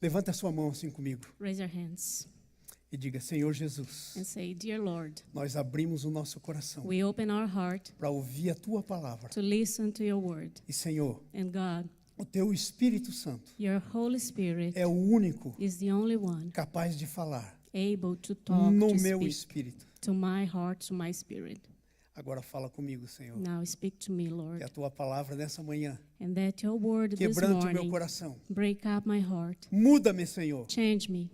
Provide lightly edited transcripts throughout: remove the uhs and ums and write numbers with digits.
Levanta a sua mão assim comigo Raise your hands e diga: Senhor Jesus, and say, Dear Lord, nós abrimos o nosso coração we open our heart para ouvir a tua palavra. to listen to your word. E Senhor, And God, o teu Espírito Santo your Holy Spirit é o único is the only one capaz de falar able to talk, no to meu speak espírito. to my heart, to my spirit. Agora fala comigo, Senhor. Now speak to me, Que Lord, a tua palavra nessa manhã and that your word this quebrante o meu morning coração. break up my heart. Muda-me, Senhor. Change me.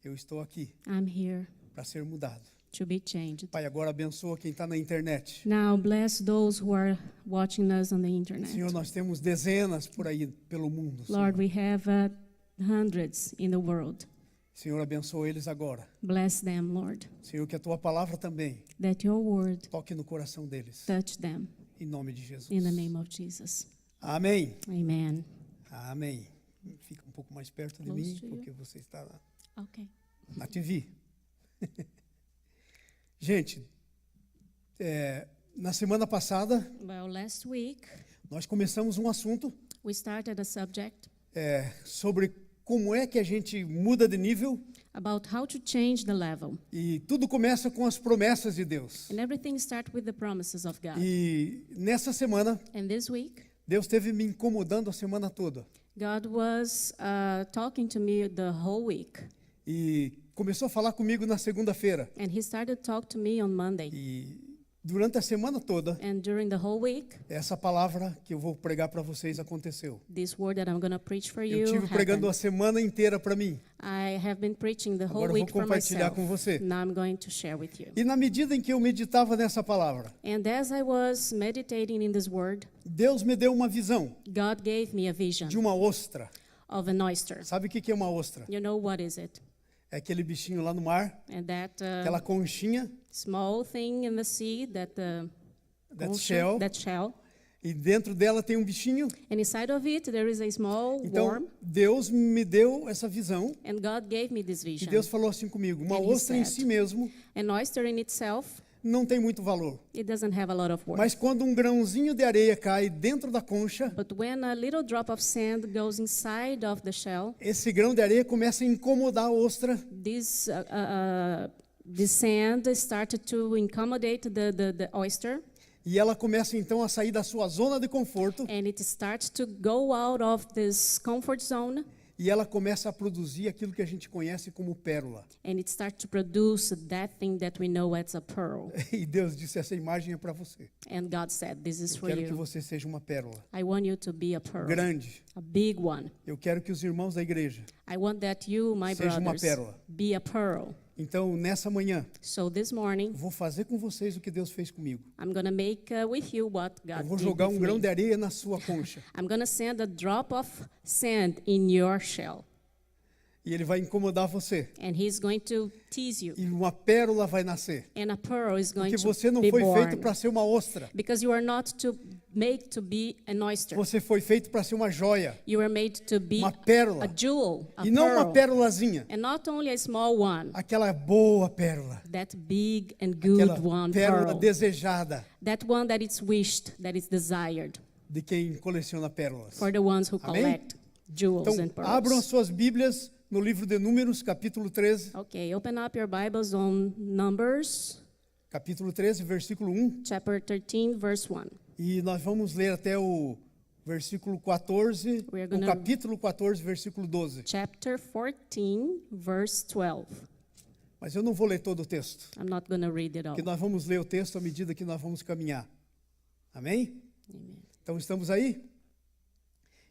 Eu estou aqui I'm here para ser mudado. to be changed. Pai, agora abençoa quem está na internet. Now bless those who are watching us on the internet. Senhor, nós temos dezenas por aí pelo mundo. Lord, Senhor, we have hundreds in the world. Senhor, abençoa eles agora. Bless them, Lord, Senhor, que a tua palavra também that your word toque no coração deles. touch them Em nome de Jesus. in the name of Jesus. Amém. Amen. Amém. Fica um pouco mais perto de Close mim, to you. porque você está lá Okay. na TV. Gente, na semana passada, Well, last week nós começamos um assunto we started a subject sobre como é que a gente muda de nível, about how to change the level. e tudo começa com as promessas de Deus. And everything starts with the promises of God. E nessa semana, And this week, Deus esteve me incomodando a semana toda. God was talking to me the whole week. E começou a falar comigo na segunda-feira. And he started to talk to me on Monday. E durante a semana toda, And during the whole week, essa palavra que eu vou pregar para vocês aconteceu. this word that I'm going to preach for Eu you tive pregando a happened. semana inteira para mim. I have been preaching the whole Agora eu vou week for compartilhar myself. com você. Now I'm going to share with you. E na medida em que eu meditava nessa palavra, And as I was meditating in this word, Deus me deu uma visão God gave me a vision de uma ostra. of an oyster. Sabe o que é uma ostra? You know what is it? É aquele bichinho lá no mar, And that aquela conchinha, small thing in the sea, that that that shell. e dentro dela tem um bichinho. And inside of it, there is a small worm. Então, Deus me deu essa visão And God gave me this e vision. Deus falou assim comigo: uma And he ostra em said, si mesmo An oyster in itself, não tem muito valor. it doesn't have a lot of worth. Mas quando um grãozinho de areia cai dentro da concha, But when a little drop of sand goes inside of the shell, esse grão de areia começa a incomodar a ostra. this sand started to incommodate the oyster, E ela começa então a sair da sua zona de conforto and it starts to go out of this comfort zone, e ela começa a produzir aquilo que a gente conhece como pérola. and it starts to produce that thing that we know as a pearl. E Deus disse: essa imagem é para você. And God said, this is Eu for quero que you. você seja uma pérola I want you to be a pearl, grande. a big one. Eu quero que os irmãos da igreja. I want that you, my Seja uma brothers, pérola. be a pearl. Então, nessa manhã, So this morning, eu vou fazer com vocês o que Deus fez comigo. I'm going to make with you what Eu God vou did jogar with um grão me. de areia na sua concha. I'm going to send a drop of sand in your shell, E ele vai incomodar você. and he's going to tease you, E uma pérola vai nascer. and a pearl is going Porque to você não be foi feito born. para ser uma ostra. Because you are not to make to be an oyster. Você foi feito para ser uma joia. You are made to be Uma pérola. a jewel, a E não uma pearl, pérolazinha. and not only a small one, Aquela boa pérola. that big and good Aquela one, pérola pearl, desejada that one that is wished, that is desired, de quem coleciona pérolas. for the ones who Amém? collect jewels and Então, pearls. abram as suas Bíblias no livro de Números, capítulo 13. Okay, open up your Bibles on Numbers, Capítulo 13, versículo 1. chapter 13, verse 1. E nós vamos ler até o versículo 14, We are o gonna- capítulo 14, versículo 12. Chapter 14, verse 12. Mas eu não vou ler todo o texto, I'm not going to read it all. porque nós vamos ler o texto à medida que nós vamos caminhar. Amém? Amen. Então, estamos aí?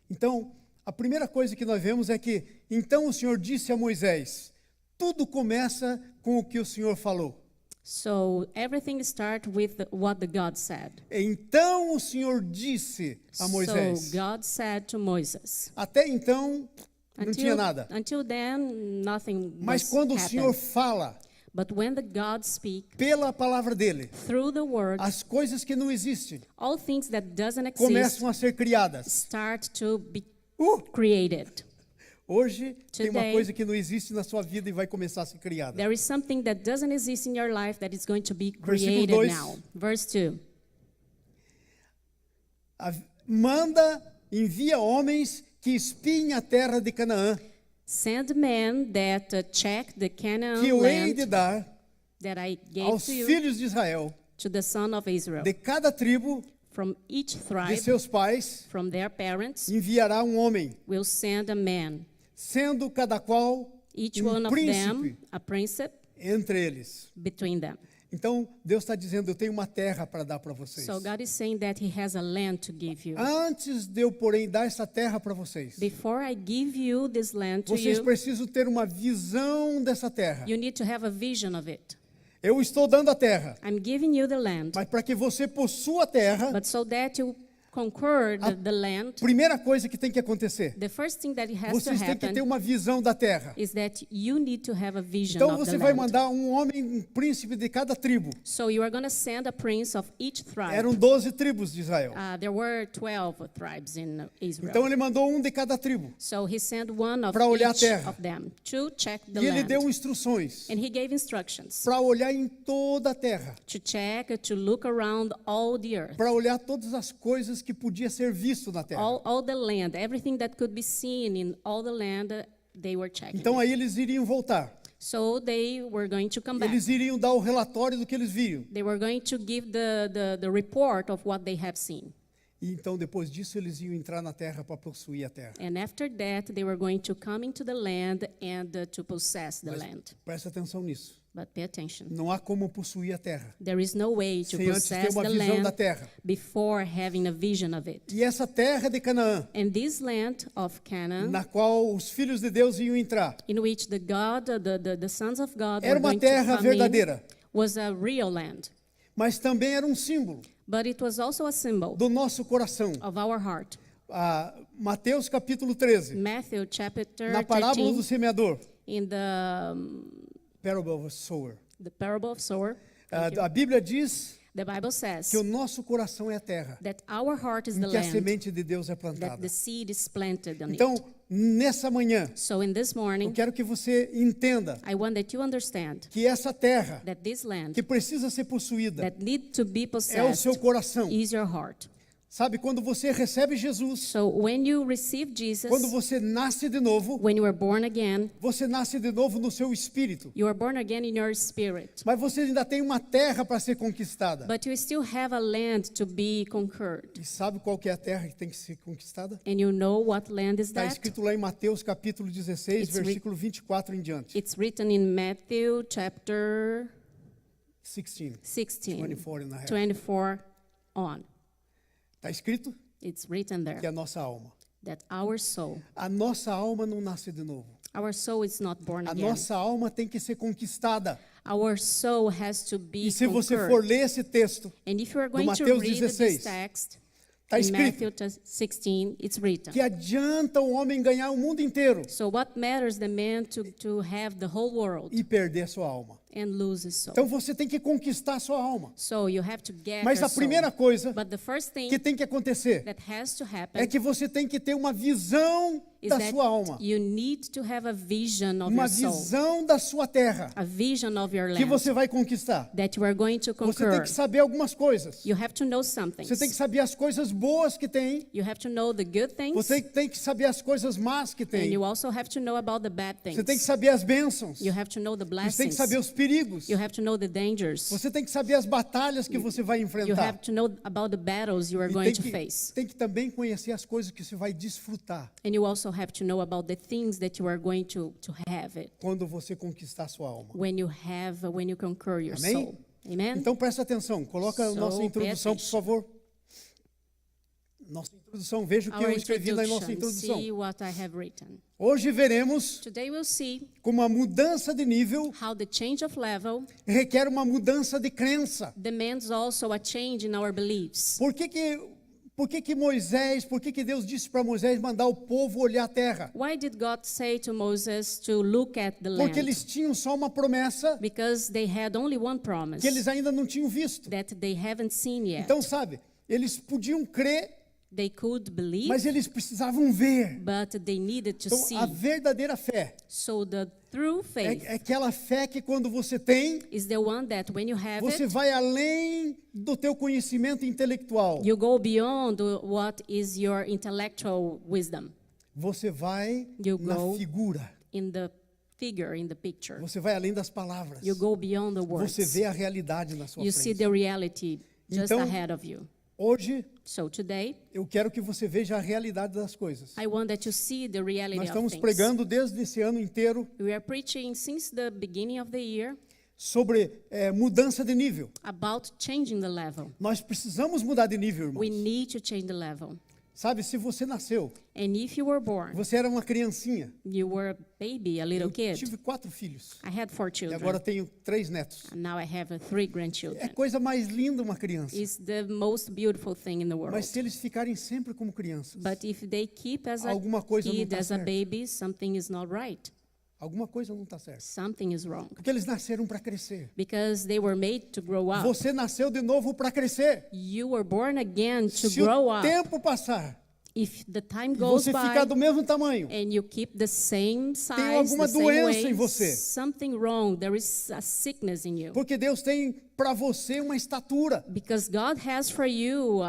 Então, a primeira coisa que nós vemos é que, então o Senhor disse a Moisés, tudo começa com o que o Senhor falou. So everything starts with what the God said. Então o Senhor disse a Moisés. So God said to Moses. Até então, não tinha nada. Until then, nothing Mas was quando o happened. Senhor fala But when the God speak pela palavra dele, through the word, as coisas que não existem all things that doesn't exist começam a ser criadas. start to be Uh! created. Hoje tem uma Today- coisa que não existe na sua vida e vai começar a ser criada. There is something that doesn't exist in your life that is going to be Versículo created 2. now. Verse 2. Manda, envia homens que espiem a terra de Canaã. Send men that check the Canaan que eu hei de land dar that I gave aos to you, filhos de Israel, to the son of Israel. de cada tribo From each de tribe, seus pais, from their parents, enviará um homem, will send a man, sendo cada qual each um one of them príncipe a princeps entre eles. between them. Então, Deus está dizendo, eu tenho uma terra para dar para vocês. So God is saying that He has a land to give you. Antes de eu, porém, dar essa terra para vocês, Before I give you this land to vocês you, precisam ter uma visão dessa terra. you need to have a vision of it. Eu estou dando a terra, I'm giving you the land, mas para que você possua a terra, but so that you conquer the land, primeira coisa que tem que acontecer, the first thing that has to vocês têm que ter happen uma visão da terra. is that you need to have a vision Então of você the vai land. mandar um homem, um príncipe de cada tribo. So you are going to send a prince of each tribe. Eram 12 tribos de Israel. There were 12 tribes in Israel. Então ele mandou um de cada tribo. So he sent one of Para olhar a each terra. of them to check the E ele land. deu instruções And he gave instructions para olhar em toda a terra, to check, to look around all the earth, para olhar todas as coisas que podia ser visto na terra. all the land, everything that could be seen in all the land, they were checking. Então aí eles iriam voltar. So they were going to come back. Eles iriam dar o relatório do que eles viram. They were going to give the report of what they have seen. E então depois disso eles iam entrar na terra para possuir a terra. And after that, they were going to come into the land and to possess the Mas land. presta atenção nisso. But pay attention. Não há como possuir a terra There is no way to sem antes ter possess uma the visão da land terra. before having a vision of it. E essa terra de Canaã, And this land of Canaan, na qual os filhos de Deus iam entrar, in which the sons of God era were uma going to terra come in, verdadeira, was a real land. mas também era um símbolo But it was also a symbol do nosso coração. of our heart. Mateus capítulo 13, Matthew chapter na parábola 13, do semeador, in parable of a sower. the parable of sower, thank you. A Bíblia diz The Bible says que o nosso coração é a terra, that our heart is em the que a land, semente de Deus é that plantada. the seed is planted on Então, it. nessa manhã, So in this eu morning, quero que você entenda I want that you understand que essa terra that this land que precisa ser possuída that need to be é o possessed seu coração. is your heart. Sabe, quando você recebe Jesus, So when you receive Jesus, quando você nasce de novo, when you are born again, você nasce de novo no seu espírito. you are born again in your spirit. Mas você ainda tem uma terra para ser conquistada. But you still have a land to be conquered. E sabe qual que é a terra que tem que ser conquistada? And you know what land is Está that? escrito lá em Mateus capítulo 16, It's versículo 24 em diante. It's written in Matthew chapter 16, 16, 24 na reta. 24 on. Está escrito It's written que é there a nossa alma. that our soul não nasce de novo. Our soul is not born A again. nossa alma tem que ser conquistada. Our soul has to be E se você conquered. for ler esse texto, And if you are going to Mateus read 16, this text, está in escrito Matthew 16, it's written. que adianta o homem ganhar o mundo inteiro So what matters the man to have the whole world e perder sua alma. and lose his soul? Então você tem que conquistar sua alma. So you have to get Mas your a primeira soul. coisa But the first thing que tem que acontecer that has to happen é que você tem que ter uma visão is da that sua alma, you need to have a vision of uma your soul, visão da sua terra a vision of your que land você vai conquistar. that you are going to Você tem conquer. que saber algumas coisas. You have to know some things. Você tem que saber as coisas boas que tem. You have to know the good things, Você tem que saber as coisas más que and tem. you also have to know about the bad things. Você tem que saber as bênçãos. You have to know the Você tem blessings. que saber os perigos. You have to know the dangers. Você tem que saber as batalhas que você vai You enfrentar. have to know about the battles you are E going to face. tem que também conhecer as coisas que você vai desfrutar And you also have to know about the things that you are going to have it quando você conquistar sua alma. when you conquer your Amém? soul. Amen? Então presta atenção, coloca a So, nossa pay introdução, por attention. favor. Nossa introdução, veja o que Our eu escrevi na nossa introduction, introdução. see what I have written. Hoje veremos Today we'll see como a mudança de nível how the change of level requer uma mudança de crença. demands also a change in our beliefs. Por que Deus disse para Moisés mandar o povo olhar a terra? Why did God say to Moses to look at the Porque land? eles tinham só uma promessa Because they had only one promise que eles ainda não tinham visto. that they haven't seen yet. Então, sabe, eles podiam crer, They could believe, mas eles precisavam ver. but they needed to Então, see. a verdadeira fé So the true faith é aquela fé que quando você tem, is the one that when you have você it, vai além do teu conhecimento intelectual. you go beyond what is your intellectual wisdom. Você vai You na go figura. in the figure, in the picture. Você vai além das palavras. You go beyond the words. Você vê a realidade na sua You see frente. the reality just Então, ahead of you. Hoje, So today, eu quero que você veja a realidade das coisas. I want that you see the reality Nós of estamos things. pregando desde esse ano inteiro We are preaching since the beginning of the year sobre mudança de nível. about changing the level. Nós precisamos mudar de nível, We irmãos. need to change the level. Sabe, se você nasceu, And if you were born, você era uma criancinha. you were a baby, a little Eu kid. tive 4 filhos. I had 4 E children. agora tenho 3 netos. And now I have 3 É grandchildren. coisa mais linda uma criança. It's the most beautiful thing in the world. Mas se eles ficarem sempre como crianças, But if they keep as a alguma coisa não kid, tá as a certo. baby, something is not right. alguma coisa não está certa. Something is wrong. Porque eles nasceram para crescer. Because they were made to grow up. Você nasceu de novo para crescer. You were born again to Se grow o up. tempo passar If the time e goes você by ficar do mesmo tamanho, and you keep the same size, alguma the same doença weight, em você. something wrong. There is a sickness in you. porque Deus tem para você uma estatura. Because God has for you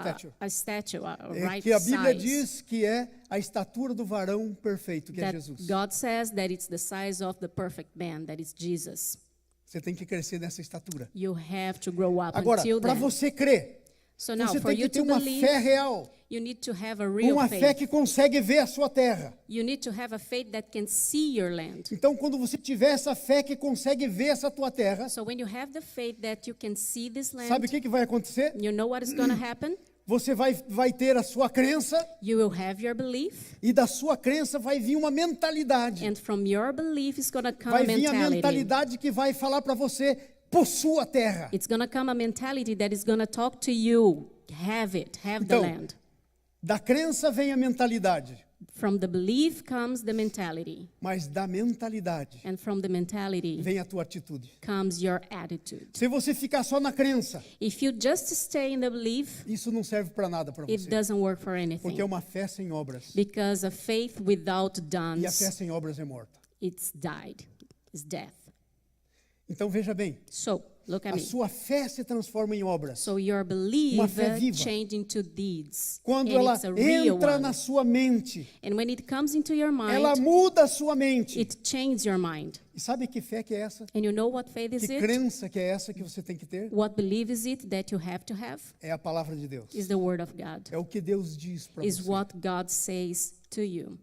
Stature. a statue, a É right que a Bíblia size. diz que é a estatura do varão perfeito, que é That Jesus. God says that it's the size of the perfect man, that is Jesus. Você tem que crescer nessa estatura. You have to grow up Agora, until para then. você crer, So now, você for tem you que ter to uma believe, fé real. you need to have a real Uma fé faith. que consegue ver a sua terra. You need to have a faith that can see your land. Então, quando você tiver essa fé que consegue ver essa tua terra, So when you have the faith that you can see this land, sabe o que vai acontecer? you know what is going to happen? Você vai ter a sua crença You will have your belief, e da sua crença vai vir uma mentalidade. and from your belief is going to come Vai a vir a mentality. mentalidade que vai falar para você, possua a terra. It's going to come a mentality that is going to talk to you. Have it, have the Então, land. Da crença vem a mentalidade, From the belief comes the mentality, mas da mentalidade and from the mentality vem a tua atitude. comes your attitude. Se você ficar só na crença, If you just stay in the belief, isso não serve para nada para it você. doesn't work for Porque anything. é uma fé sem obras. Because a faith without E a done, fé sem obras é morta. it's died, it's death. Então veja bem, So, look at a me. sua fé se transforma em obras. So your belief Uma fé viva. change into deeds. Quando And ela it's a real entra one. na sua mente, And when it comes into your ela mind, muda a sua mente. it changes your mind. E sabe que fé que é essa? And you know what faith is Que it? crença que é essa que você tem que ter? What belief is it that you have to have? É a palavra de Deus. Is the word of God. É o que Deus diz para Is você. what God says to you.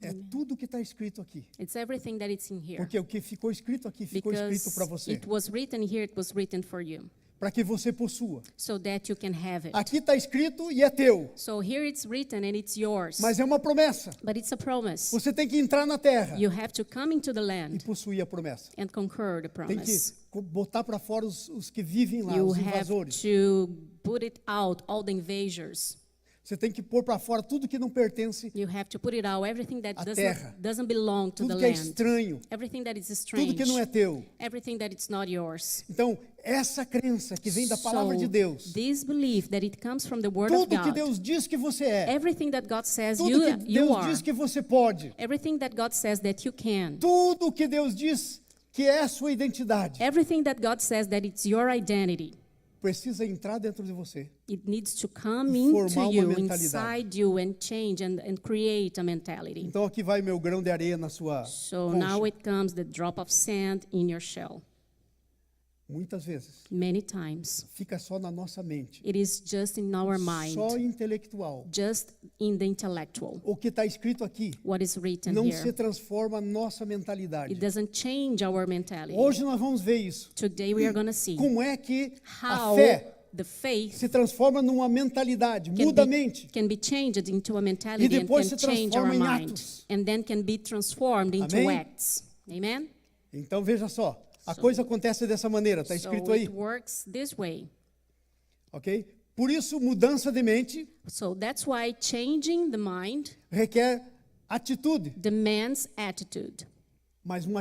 É tudo que está escrito aqui. It's everything that it's in here. Porque o que ficou escrito aqui ficou escrito para Because você. it was written here, it was written for you. Para que você possua. So that you can have it. Aqui está escrito e é teu. So here it's written and it's yours. Mas é uma promessa. But it's a promise. Você tem que entrar na terra You have to come into the e land possuir a promessa. and conquer the Tem que promise. botar para fora os que vivem lá, You os have invasores. to put it out, all the invaders. Você tem que pôr para fora tudo que não pertence, You have to put it out, everything that A terra. doesn't belong to the tudo que é land. estranho, Everything that is strange. tudo que não é teu. Everything that it's not yours. Então, essa crença que vem da palavra So, de Deus, this belief that it comes from the word of tudo que God. Deus diz que você é, Everything that God says tudo que you Deus are. diz que você pode, Everything that God says that you can. tudo que Deus diz que é a sua identidade, Everything that God says that it's your identity. precisa entrar dentro de você. It needs to come E into formar uma you, mentalidade. inside you, and change and create a mentality. Então aqui vai meu grão de areia na sua So concha. now it comes the drop of sand in your shell. Muitas vezes Many times fica só na nossa mente, it is just in our mind, só intelectual. just in the intellectual. O que está escrito aqui What is written não here. se transforma a nossa mentalidade. It doesn't change our mentality. Hoje nós vamos ver isso. Today we are going to see Como é que a how fé the faith se transforma numa mentalidade, muda a mente. can be changed into a mentality E and depois can se change our transforma em mind. atos. And then can be transformed into Amém? acts. Amen? Então veja só, a coisa acontece dessa maneira, está escrito So aí, it works this way. ok? Por isso, mudança de mente So that's why changing the mind requer atitude, demands attitude. mas uma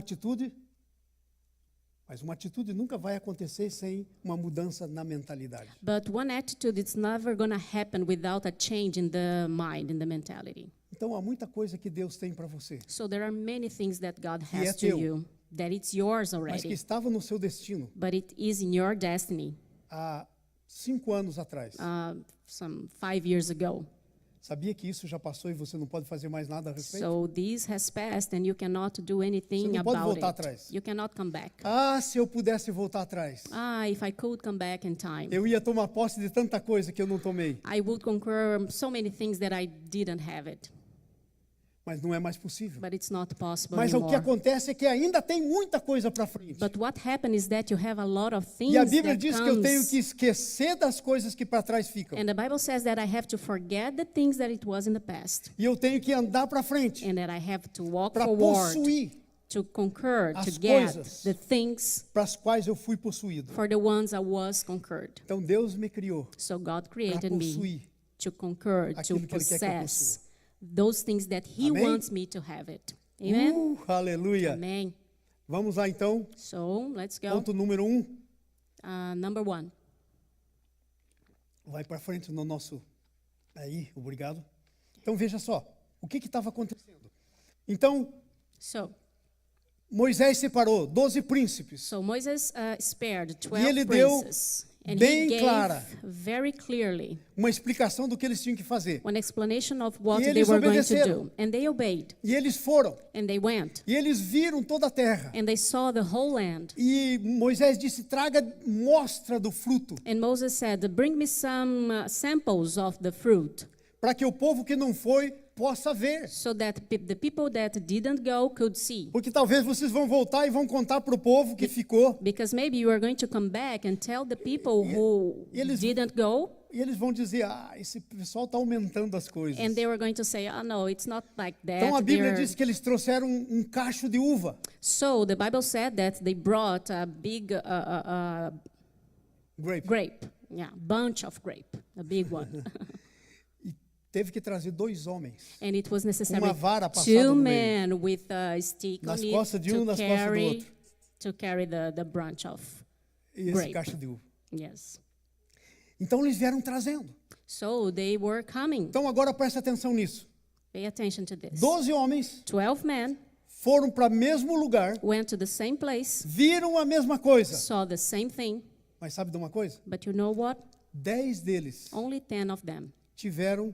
atitude nunca vai acontecer sem uma mudança na mentalidade. But one attitude, it's never going to happen without a change in the mind, in the mentality. Então há muita coisa que Deus tem para você, So there are many things that God Que é has to teu. you, that it's yours mas que already, estava no seu destino but it is in your destiny. há 5 anos atrás. Some 5 years ago. Sabia que isso já passou e você não pode fazer mais nada a respeito? So this has passed and you cannot do anything Você não pode about voltar it. atrás. You cannot come back. Ah, se eu pudesse voltar atrás. If I could come back in time, Eu ia tomar posse de tanta coisa que eu não tomei. I would conquer so many things that I didn't have it. Mas não é mais possível. But it's not possible Mas o que anymore. acontece é que ainda tem muita coisa para frente. But what happened is that you have a lot of things E a Bíblia that diz que eu tenho comes. que esquecer das coisas que para trás ficam. And the Bible says that I have to forget the things that it was in the past. E eu tenho que andar para frente And that I have to walk para forward possuir to conquer, as to get coisas the things para as quais eu fui possuído. for the ones I was conquered. Então Deus me criou So God para created me possuir. to conquer, to aquilo que Ele quer que eu possess those things that He Amém? wants me to have it. Amen? Aleluia. Amen. Vamos lá então, So let's go. ponto número 1. Number 1. Vai para frente no nosso... Aí, obrigado. Então veja só, o que estava acontecendo? Então, So Moisés separou 12 príncipes. Moses spared ele 12 deu princes. And bem he gave clara very clearly Uma explicação do que eles tinham que fazer. an explanation of what E they eles were going to obedeceram. do. And they obeyed. E eles foram. And they went. E eles viram toda a terra. And they saw the whole land. E Moisés disse, traga mostra do fruto, And Moses said, bring me some samples of the fruit, para que o povo que não foi possa ver. so that the people that didn't go could see. Porque talvez vocês vão voltar e vão contar para o povo que ficou. Because maybe you are going to come back and tell the people who eles- didn't go, E eles vão dizer, esse pessoal está aumentando as coisas. and they were going to say, oh no, it's not like that. Então a Bíblia They're- diz que eles trouxeram um cacho de uva. So the Bible said that they brought a big Grape. grape, bunch of grape, a big one. Teve que trazer 2 homens. And it was necessary Uma vara passada 2 no meio. men with a stick Nas on costas it de nas costas do outro. to carry the branch of. E esse Grape. cacho de uva. Yes. Então eles vieram trazendo. So they were coming. Então agora presta atenção nisso. Pay attention to this. 12 homens 12 men foram para o mesmo lugar, went to the same place, viram a mesma coisa. saw the same thing, Mas sabe de uma coisa? but you know what? 10 deles Only 10 of them tiveram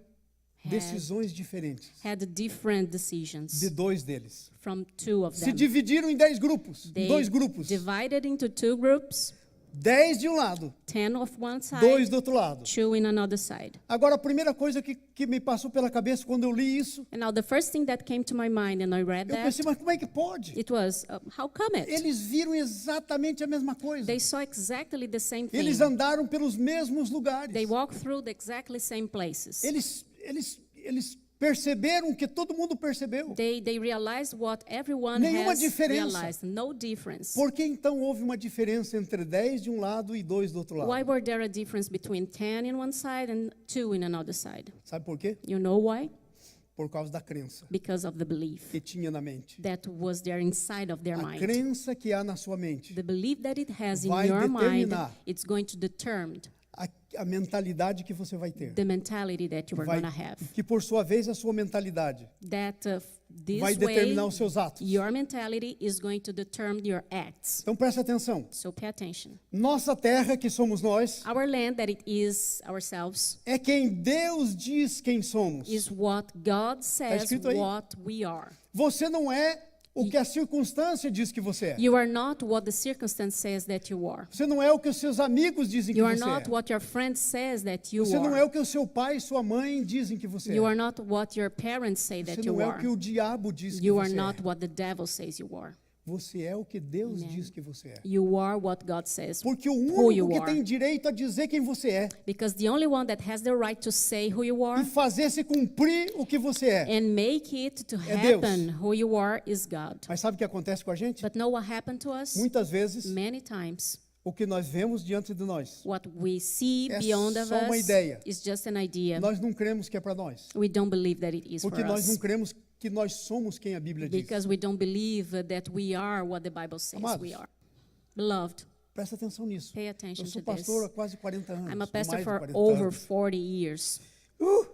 decisões diferentes had different decisions de 2 deles. from 2 of Se them. dividiram em 10 grupos, em They 2 grupos. divided into 2 groups, 10 de um lado, 10 of one 2 side, do outro lado. 2 in another side. Agora, a primeira coisa que me passou pela cabeça quando eu li isso, And now the first thing that came to my mind and I read eu that, pensei, mas como é que pode? it was, how come it? Eles viram exatamente a mesma coisa. They saw exactly the same thing. Eles andaram pelos mesmos lugares. They walked through the exactly same places. Eles perceberam o que todo mundo percebeu. They realized what everyone Nenhuma has diferença. realized. No difference. Por que então houve uma diferença entre 10 de um lado e 2 do outro lado? Why were there a difference between 10 in one side and 2 in another side? Sabe por quê? You know why? Por causa da crença Because of the belief que tinha na mente. that was there inside of their A mind. crença que há na sua mente, The belief that it has in vai your mind, determinar it's going to determine a mentalidade que você vai ter. the mentality that you are Vai, going to have. que por sua vez a sua mentalidade That this vai way, determinar os seus atos. your mentality is going to determine your acts. Então presta atenção. So pay attention. Nossa terra, que somos nós, Our land, that it is ourselves, é quem Deus diz quem somos. is what God says escrito aí. what we are. Você não é o que a circunstância diz que você é. You are not what the circumstance says that you are. Você não é o que os seus amigos dizem que You are você not é. what your friend says that you Você não é are. o que o seu pai e sua mãe dizem que você You é. are not what your parents say Você that não you é o are. que o diabo diz que You are você not é. what the devil says you are. Você é o que Deus diz que você é. You are what God says Porque o who único you que are. tem direito a dizer quem você é Because the only one that has the right to say who you are e fazer se cumprir o que você é. and make it to É Deus. happen who you are is God. Mas sabe o que acontece com a gente? But know what happened to us? Muitas vezes, Many times, o que nós vemos diante de nós, what we see É beyond of só uma us ideia. is just an idea. nós não cremos que é para nós. We don't believe that it is Porque for nós não us. cremos que nós somos quem a Bíblia diz. Because we don't believe that we are what the Bible says Amados, we are. Beloved, Presta atenção nisso. pay Eu attention sou to this. pastor há quase 40 anos. I'm a mais pastor de for 40 over anos. 40 years,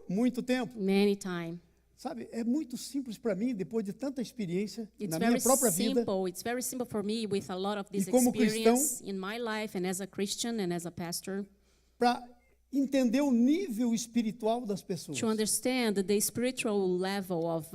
Muito tempo. many times. Sabe, é muito simples para mim, depois de tanta experiência It's na very minha própria vida, simple. It's very simple for me with a lot of this como experience in my life and as a Christian and as a pastor. para entender o nível espiritual das pessoas. to understand the spiritual level of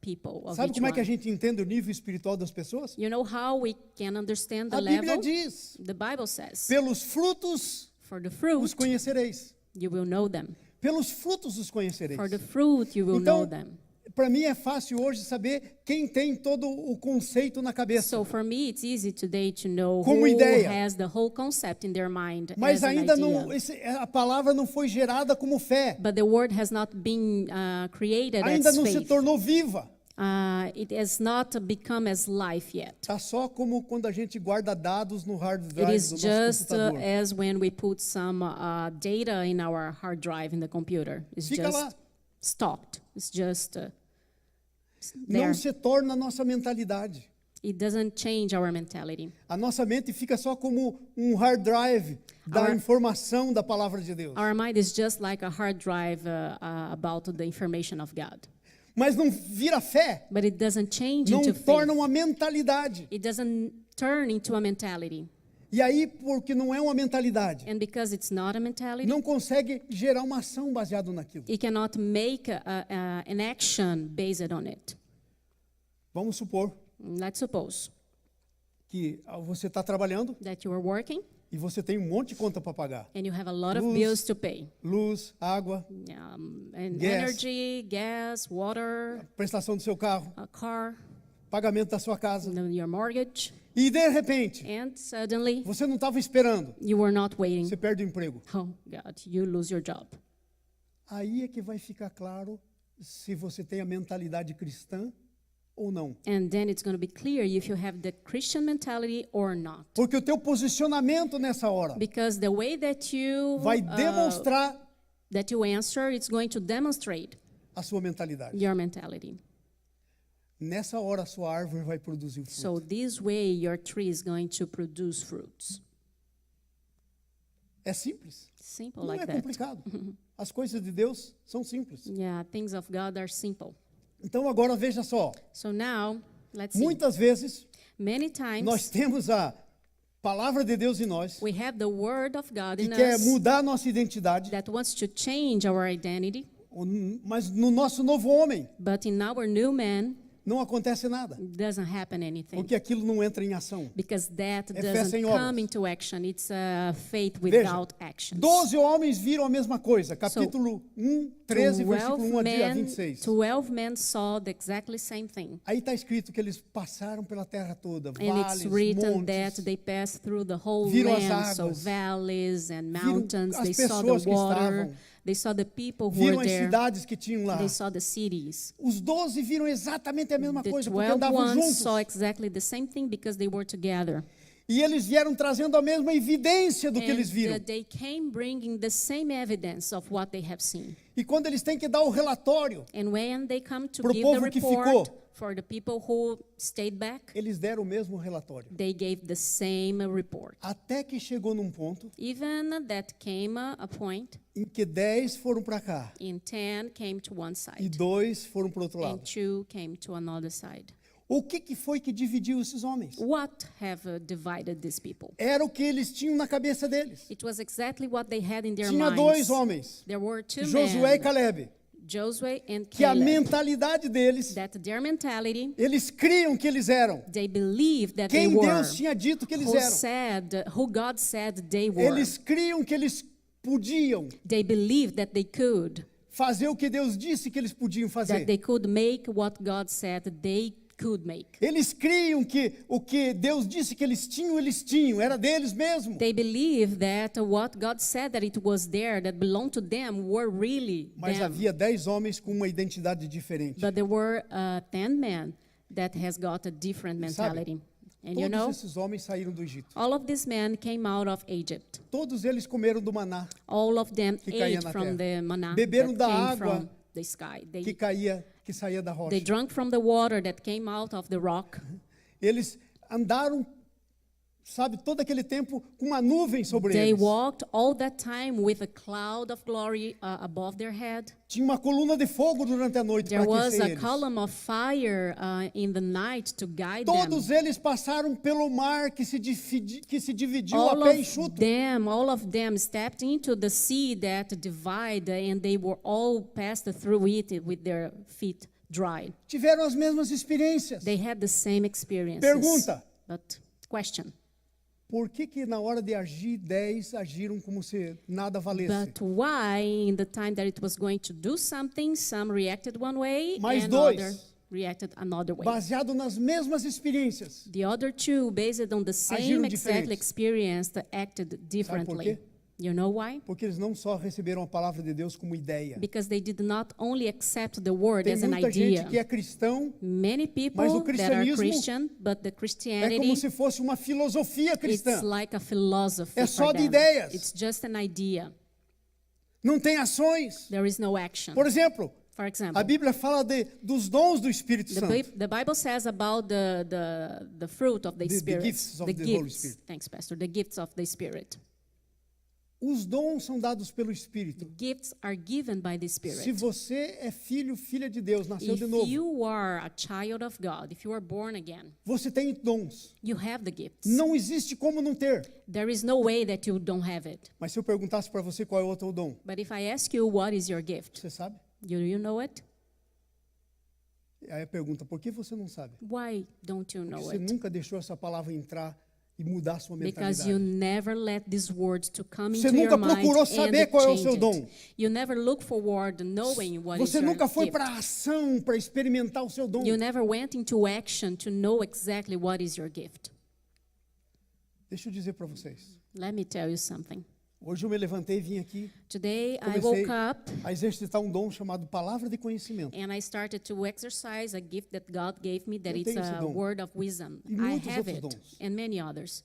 people, of Sabe each como é que a one. gente entende o nível espiritual das pessoas? You know how we can understand the A Bíblia level? diz: The Bible says, pelos frutos for the os fruit, conhecereis. you will know them. Pelos frutos os conhecereis. For the fruit, you will know Então, them. para mim é fácil hoje saber quem tem todo o conceito na cabeça. So for me, it's easy today to know Como who ideia. has the whole concept in their mind Mas as an ainda idea. não, a palavra não foi gerada como fé. But the word has not been created Ainda as não se faith. tornou viva. It has not become as life yet. Tá só como quando a gente guarda dados no hard It drive is do nosso just computador. as when we put some data in our hard drive in the computer. It's Fica lá. just stocked. It's just there. Não se torna a nossa mentalidade. It doesn't change our mentality. A nossa mente fica só como um hard drive da Our- informação da palavra de Deus. Our mind is just like a hard drive about the information of God. Mas não vira fé, But it doesn't change não into torna faith. uma mentalidade. It doesn't turn into a mentality. E aí, porque não é uma mentalidade, And because it's not a mentality, não consegue gerar uma ação baseada naquilo. it cannot make an action based on it. Vamos supor Let's suppose que você está trabalhando that you are working e você tem um monte de conta para pagar. and you have a lot of Luz. bills to pay. Luz, água, And Gas. energy, gas, water, prestação do seu carro, a car, pagamento da sua casa. your mortgage. E de repente, And suddenly, você não estava esperando, you were not waiting. você perde o emprego. Oh, God, you lose your job. Aí é que vai ficar claro se você tem a mentalidade cristã ou não. And then it's going to be clear if you have the Christian mentality or not. Porque o teu posicionamento nessa hora Because the way that you vai demonstrar answer, it's going to demonstrate a sua mentalidade. your mentality. Nessa hora a sua árvore vai produzir o fruto. So this way your tree is going to produce fruits. É simples. Simple Não like é that. complicado. As coisas de Deus são simples. Yeah, things of God are simple. Então agora veja só. So now, let's see. Muitas vezes Many times nós temos a palavra de Deus em nós we have the word of God que in quer us mudar a nossa identidade, that wants to change our identity, mas no nosso novo homem but in our new man, não acontece nada, doesn't happen anything. porque aquilo não entra em ação. Because that É fé doesn't sem come obras. into action. It's faith Veja, without action. 12 homens viram a mesma coisa, capítulo 1, 13, versículo 1 a 26. 12 men saw the exactly same thing. Aí está escrito que eles passaram pela terra toda, And it's vales, written that montes, they passed through the whole Viram as land, so águas. valleys and Viram mountains. as They saw the pessoas que water. estavam. They saw the people who viram were as there. cidades que tinham lá. They saw the cities. Os 12 viram exatamente a mesma The coisa, porque 12 andavam ones juntos. saw exactly the same thing because they were together. E eles vieram trazendo a mesma evidência do que eles And viram. they came bringing the same evidence of what they have seen. E quando eles têm que dar o relatório, And when they come to Pro give the povo que report ficou. for the people who stayed back, eles deram o mesmo relatório. they gave the same report. Até que chegou num ponto Even that came a point em que 10 foram para cá in 10 came to one e side 2 foram para o outro and lado. 2 came to another side. O que foi que dividiu esses homens? What have divided these people? Era o que eles tinham na cabeça deles. It was exactly what they had in their Tinha minds. 2 homens, There were 2 Josué e men, Caleb, Josué and que a Caleb, mentalidade deles, that their mentality, eles criam que eles eram they believed that they quem were Deus tinha dito que eles eram. who God said they were. Eles criam que eles podiam They believed that they could. fazer o que Deus disse que eles podiam fazer. That they could make what God said they could make. Eles criam que o que Deus disse que eles tinham, era deles mesmo. They believed that what God said that it was there, that belonged to them, were really Mas them. havia 10 homens com uma identidade diferente. But there were 10 men that has got a different mentality. And you know, Todos esses homens saíram do Egito. all of these men came out of Egypt. Todos eles comeram do maná All of them que caía ate na from terra. the manna Beberam that da came água from the sky. que saía da rocha. They drank from the water that came out of the rock. Eles andaram sabe, todo aquele tempo com uma nuvem sobre They eles. walked all that time with a cloud of glory above their head. Tinha uma coluna de fogo durante a noite para There was aquecer a eles. column of fire in the night to guide them. Todos eles passaram pelo mar que se dividiu All a pé enxuto. all of them stepped into the sea that divide, and they were all passed through it with their feet dry. Tiveram as mesmas experiências. They had the same experiences. Pergunta. But question. Por que na hora de agir, 10 agiram como se nada valesse? But why, in the time that it was going to do something, some reacted one way Mais and dois. others reacted another way? Baseado nas mesmas experiências. The other two, based on the same exact diferentes. experience, acted differently. quê? You know why? Porque eles não só receberam a palavra de Deus como ideia. Because they did not only accept the word Tem as an muita idea. gente que é cristão, Many Mas people o that are cristianismo Christian, but the é Christianity, como se fosse uma filosofia it's cristã. like a philosophy É for só de them. ideias. It's just an idea. Não tem ações. There is no action. Por exemplo, For example, a Bíblia fala dos dons do Espírito Santo. the Bible says about the fruit of the The Spirit. gifts of the Holy gifts. Spirit. Thanks, Pastor. The gifts of the Spirit. Os dons são dados pelo The Espírito. gifts are given by the Se Spirit. você é filho, filha de Deus, nasceu If de novo, you are a child of God, if you are born again, você tem dons. you have the gifts. Não existe como não ter. There is no way that you don't have it. Mas se eu perguntasse para você qual é o outro dom, But if I ask you what is your gift, você sabe? you know it? Aí a pergunta, por que você não sabe? Why don't you Porque know você it? nunca deixou essa palavra entrar e mudar a sua Because you mentalidade. never let these words to come Você into your nunca mind procurou and saber qual é o change seu it. dom. You never look forward knowing what is Você your nunca foi gift. para a ação para experimentar o seu dom. You never went into action to know exactly what is your gift. Deixa eu dizer para vocês. Let me tell you something. Hoje eu me levantei e vim aqui, Today I comecei woke up a exercitar um dom chamado palavra de conhecimento. and I started to exercise a gift that God gave me that Eu it's tenho esse a dom. word of wisdom. E I muitos have outros it dons. and many others.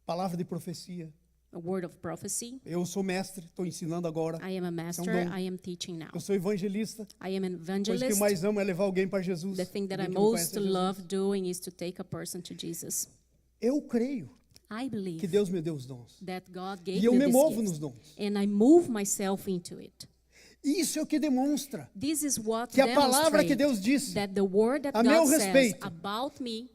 Palavra de profecia. A word of prophecy. Eu sou mestre, estou ensinando agora. I am a master. dom. I am teaching now. Eu sou evangelista. I am an A coisa que eu evangelist. mais amo é levar alguém para Jesus. The thing that I Alguém que não most conhece Jesus. love doing is to take a person to Jesus. Eu creio I believe que Deus me deu os dons. that God gave E eu me me these movo gifts, nos dons. and I move myself into it. Isso é o que demonstra This is what que a palavra que demonstrates Deus disse that the word that a meu God says respeito about me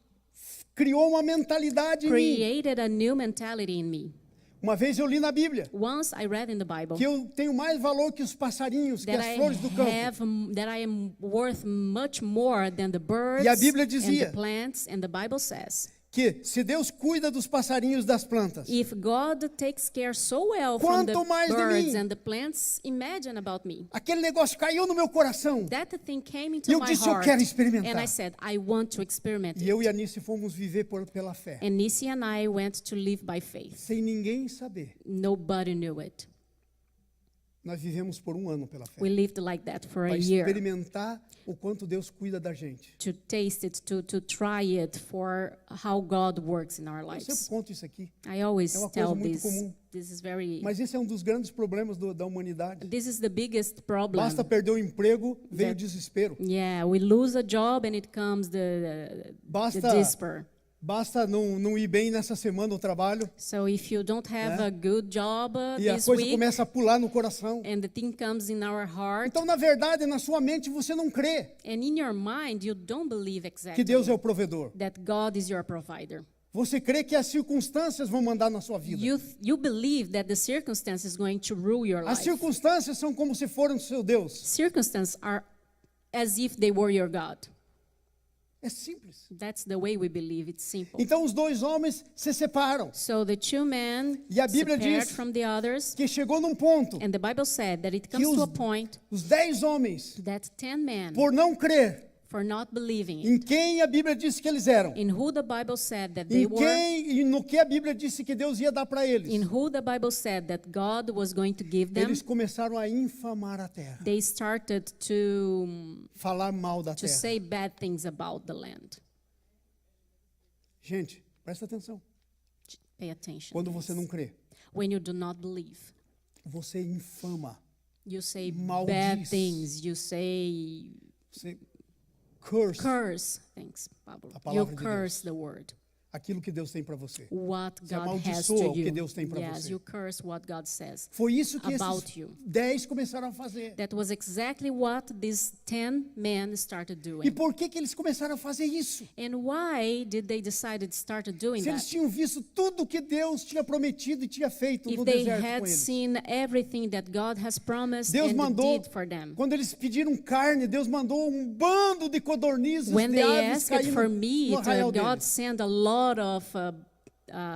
criou uma mentalidade em mim. created a new mentality in me. Uma vez eu li na Bíblia Once I read in the Bible que eu tenho mais valor que os passarinhos, que that as flores do campo. that I am worth much more than the birds E a Bíblia and dizia the plants, and the Bible says, Que se Deus cuida dos passarinhos das plantas, if God takes care so well from the Quanto mais de birds mim. and the plants, imagine about me. aquele negócio caiu no meu coração. That thing came into E eu my disse, eu heart, quero experimentar. and I said, I want to experiment E eu it. e a Anice fomos viver pela fé, And Nisi and I went to live by faith. sem ninguém saber. Nobody knew it. Nós vivemos por um ano pela fé, We lived like that for a para year, experimentar o quanto Deus cuida da gente. to taste it, to try it for how God works in our Eu sempre lives. conto isso aqui, I always É uma tell coisa muito this. comum. This is very. mas esse é um dos grandes problemas da humanidade. This is the biggest problem. Basta perder o emprego, vem o That- desespero. Yeah, we lose a job and it comes the Basta- despair. Basta não ir bem nessa semana no trabalho So if you don't have Né? a good job e a this coisa week começa a pular no coração. and the thing comes in our heart, Então, na verdade, na sua mente você não crê and in your mind you don't believe que exactly Deus é o provedor. that God is your provider. Você crê que as circunstâncias vão mandar na sua vida. You believe that the circumstance is going to rule your As life. circunstâncias são como se foram seu Deus. Circumstances are as if they were your God. É simples. That's the way we believe. It's simple. Então os dois homens se separam. So the two men E a Bíblia separed diz from the others, que chegou num ponto and the Bible said that it que comes to a point os 10 homens, that 10 men, por não crer for not believing it, em quem a Bíblia disse que eles eram, in who the Bible said that they em were, quem e no que a Bíblia disse que Deus ia dar para in eles, who the Bible said that God was going to give them, eles começaram a infamar a terra, they started to falar mal da terra. say bad things about the land. Gente, presta atenção. Pay attention. Quando você não crê, When you do not believe, você infama, you say Maldiz. bad things, you say você curse curse things, Pablo. A palavra You de curse the word. aquilo que Deus tem para você. what Você God has amaldiçoa to o que you. Deus tem para Yes, você. you curse what God says. Foi isso que About esses you. 10 começaram a fazer. That was exactly what these 10 men started E doing. por que eles começaram a fazer isso? And why did they decide to start doing Se eles that? tinham visto tudo que Deus tinha prometido e tinha feito If no they deserto had com eles. seen everything that God has promised Deus and mandou, did for them. quando eles pediram carne, Deus mandou um bando de codornizes, When de they aves asked caindo for no meat, arraial God deles. sent a lot of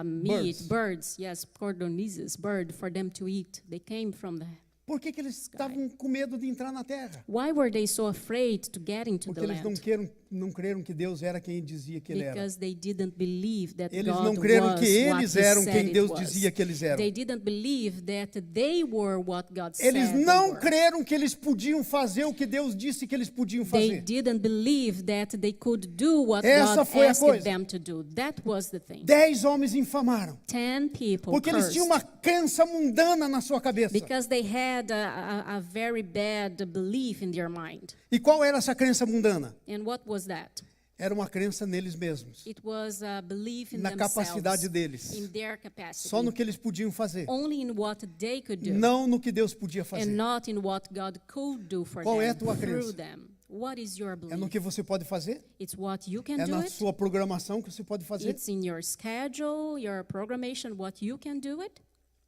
meat, Birds. birds, yes, cordonizes, bird for them to eat. They came from the. Por que eles estavam com medo de entrar na terra? Why were they so afraid to get into Porque the eles land? não creram que Deus era quem dizia que ele era. Because they didn't believe that Eles God não creram was que eles what He eram said quem it Deus was. dizia que eles eram. They didn't believe that they were what God Eles said they não were. creram que eles podiam fazer o que Deus disse que eles podiam They fazer. didn't believe that they could do what Essa God foi a asked coisa. them to do. That was the thing. 10 homens infamaram. 10 people Porque eles cursed tinham uma crença mundana na sua cabeça. because they had a very bad belief in their mind. E qual era essa crença mundana? And what was that? Era uma crença neles mesmos. It was a belief in Na capacidade themselves, deles. in their capacity, Só no que eles podiam fazer. only in what they could do, Não no que Deus podia fazer. and not in what God could do for Qual é a them, tua through crença? them. What is your É no belief? que você pode fazer? It's what you can É do na it. sua programação que você pode fazer? It's in your schedule, your programmation, what you can do it,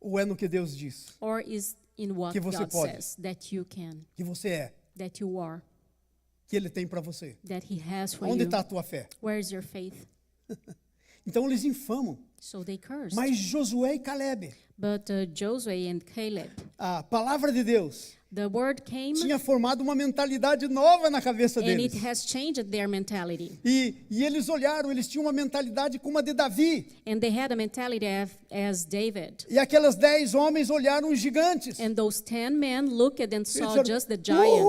Ou é no que Deus diz? or is in what Que você God pode. says that you can, Que você é? that you are, Que Ele tem para você? that He has for Onde you. está a tua fé? Where is your faith? Então eles infamam. So they cursed. Mas Josué e Caleb, But Josué and Caleb, a palavra de Deus, the word came tinha formado uma mentalidade nova na cabeça and it deles. has changed their mentality. E eles olharam, eles tinham uma mentalidade como a de Davi. And they had a mentality as David. E aqueles 10 homens olharam os gigantes. And those 10 men looked and Eles saw disseram, just the giant.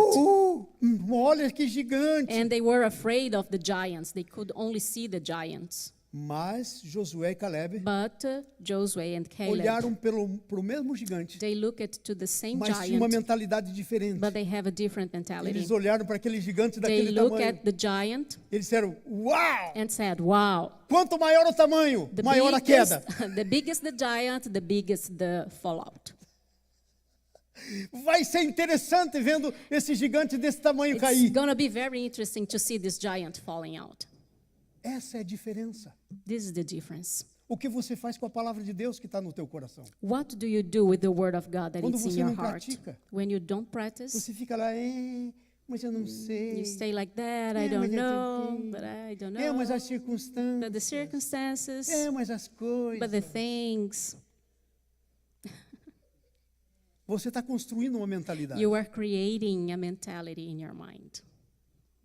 olha que gigante. And they were afraid of the giants. They could only see the giants. Mas Josué e Caleb But Josué and Caleb, olharam para o mesmo gigante, they looked to the same mas tinham uma giant, mentalidade diferente. but they have a different mentality. Eles olharam para aquele gigante They daquele look tamanho. at the giant Eles disseram, uau! and said, wow, Quanto maior o tamanho, the maior a queda. the biggest the giant, the biggest the fallout. Vai ser interessante vendo esse gigante desse tamanho It's cair. going to be very interesting to see this giant falling out. Essa é a diferença. This is the difference. O que você faz com a palavra de Deus que está no teu coração? What do you do with the word of God that Quando is in você your não heart? pratica, When you don't practice, Você fica lá, mas eu não sei. you stay like that. I É, don't mas eu know, tentei. but I don't É, mas know. as But the circunstâncias. circumstances, É, mas as coisas. but the things. Você está construindo uma mentalidade. You are creating a mentality in your mind.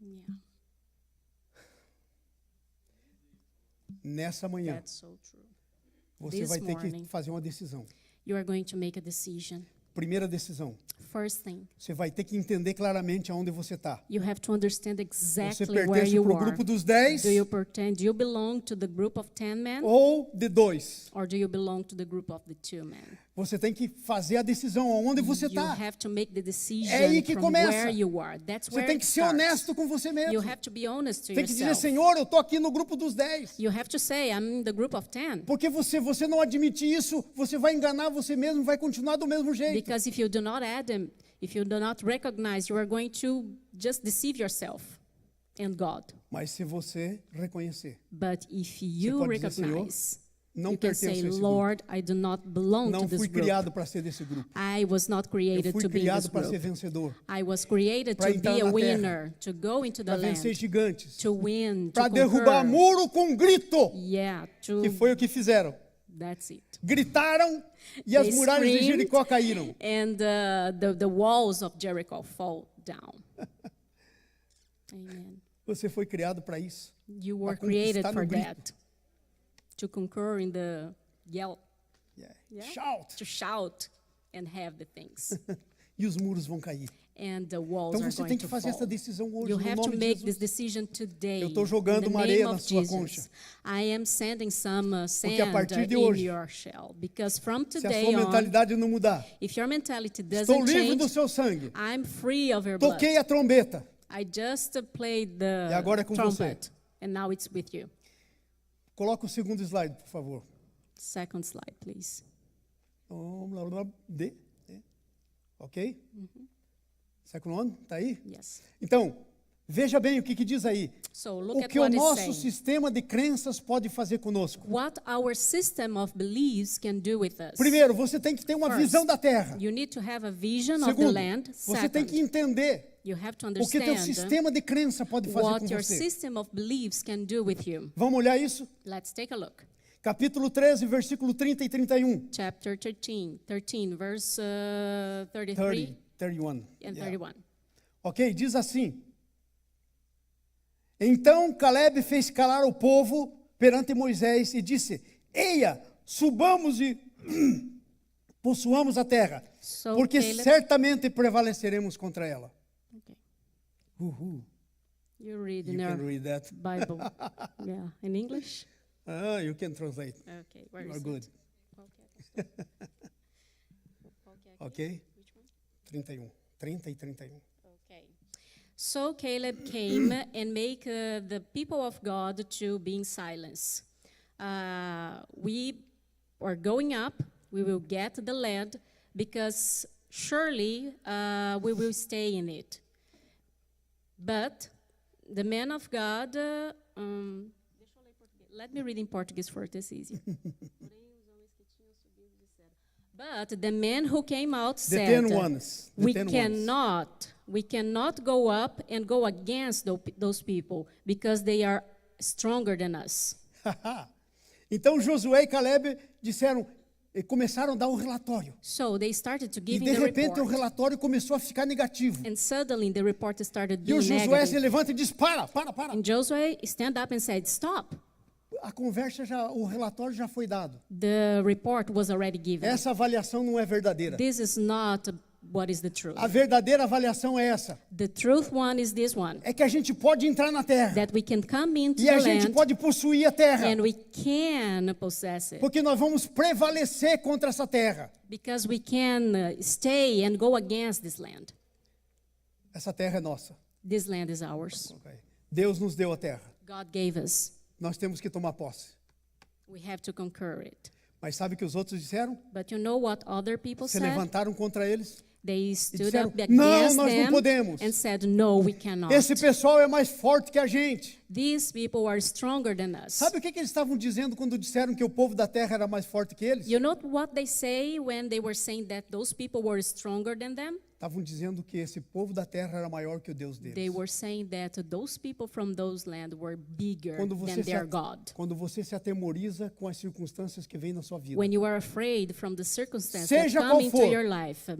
Yeah, Nessa manhã, that's so true. você This vai ter que morning. fazer uma decisão. You are going to make a decision. Primeira decisão. First thing, Você vai ter que entender claramente aonde você está. you have to understand Você exactly where pertence you para o are. grupo dos 10 Do you pretend you belong to the group of 10 men, ou de 2? or do you belong to the group of the 2 men? Você tem que fazer a decisão aonde você You está. have to make the decision É aí que from começa. where you are. That's Você where tem it que ser starts. honesto com você mesmo. You have to be honest to Tem que dizer, yourself. Senhor, eu estou aqui no grupo dos 10. You have to say, I'm in the group of 10. Porque você não admitir isso, você vai enganar você mesmo e vai continuar do mesmo jeito. Because if you do not add them, if you do not recognize, you are going to just deceive yourself and God. Mas se você reconhecer, But if you pode dizer, Senhor, recognize, não you can pertenço a say, esse Lord, I do not belong não to this fui group. criado para ser desse grupo. I was not Eu created fui to be in this criado para ser group. vencedor, I was created Pra to entrar be a na terra, winner, to go into the para vencer land, gigantes, to win, to para derrubar conquer. muro com grito, Yeah, que foi o que fizeram. that's it. Gritaram e as They muralhas de screamed. Jericó caíram. And the walls of Jericho fall down. Amen. Você foi criado para isso. You were Pra created conquistar no for grito. that. To conquer in the yell, Yeah. Yeah. Shout! to shout and have the things. E os muros vão cair. And the walls Então are você going tem que to fazer fall. essa decisão hoje, You no have to nome de make this Jesus. decision today. Eu estou In jogando the uma name areia na of sua Jesus. concha. I am sending some Porque a sand partir de in hoje, your shell. Because from Se a today sua on, mentalidade não mudar, if your mentality estou doesn't livre change, do seu sangue. I'm free of your blood. Toquei a trombeta. I just played the E agora é com trumpet, and now it's with you. Coloca o segundo slide, por favor. Second slide, please. Blá, blá, blá, D. Ok? Second one, tá aí? Yes. Então, veja bem o que diz aí. So look O at que o what it's nosso saying. sistema de crenças pode fazer conosco. What our system of beliefs can do with us. Primeiro, você tem que ter uma First, visão da terra. You need to have a vision of the Segundo, land. você tem que Second, entender you have to o que teu understand sistema de crença pode fazer what com your você. system of beliefs can do with you. Vamos olhar isso? Let's take a look. Capítulo 13, versículo 30 e 31. Chapter 13, verse 33 30, 31. and Yeah. 31. Ok? Diz assim. Então Caleb fez calar o povo perante Moisés e disse: Eia, subamos e possuamos a terra, So porque Caleb- certamente prevaleceremos contra ela. Okay. Uhul. You read You in can your read that. Bible. Yeah, in English? Ah, you can translate. Okay, where You is are good. it? Ok? 31. 30 e 31. Okay. So Caleb came and make the people of God to be in silence. We are going up. We will get the land because surely we will stay in it. But the man of God, let me read in Portuguese for this easy. But the man who came out The said, 10 ones. The we 10 cannot go up and go against those people because they are stronger than us. Então Josué e Caleb disseram, e começaram a dar um relatório. So they started to E give de the repente o report. relatório começou a ficar negativo. And suddenly the report started E o being Josué se negative. levanta e diz: para. And Josué stand up and said, stop. A conversa já, o relatório já foi dado. The report was already given. Essa avaliação não é verdadeira. This is not what is the truth. A verdadeira avaliação é essa. The truth one is this one, É que a gente pode entrar na terra. that we can come into E the a gente land pode possuir a terra. and we can possess it. Porque nós vamos prevalecer contra essa terra. Because we can stay and go against this land. Essa terra é nossa. This land is ours. Deus nos deu a terra. God gave us. Nós temos que tomar posse. We have to conquer it. Mas sabe o que os outros disseram? But you know what other people Se said? levantaram contra eles. They stood disseram, up "Não, against nós não them podemos. and said, no, we cannot. Esse pessoal é mais forte que a gente. These people are stronger than us. Sabe o que eles estavam dizendo quando disseram que o povo da terra era mais forte que eles? You know what they say when they were saying that those people were stronger than them? Estavam dizendo que esse povo da terra era maior que o Deus deles. They were saying that those people from those land were bigger Quando than você, their God. quando você se atemoriza com as circunstâncias que vêm na sua vida. When you are afraid from the circumstances Seja that qual come into for. your life,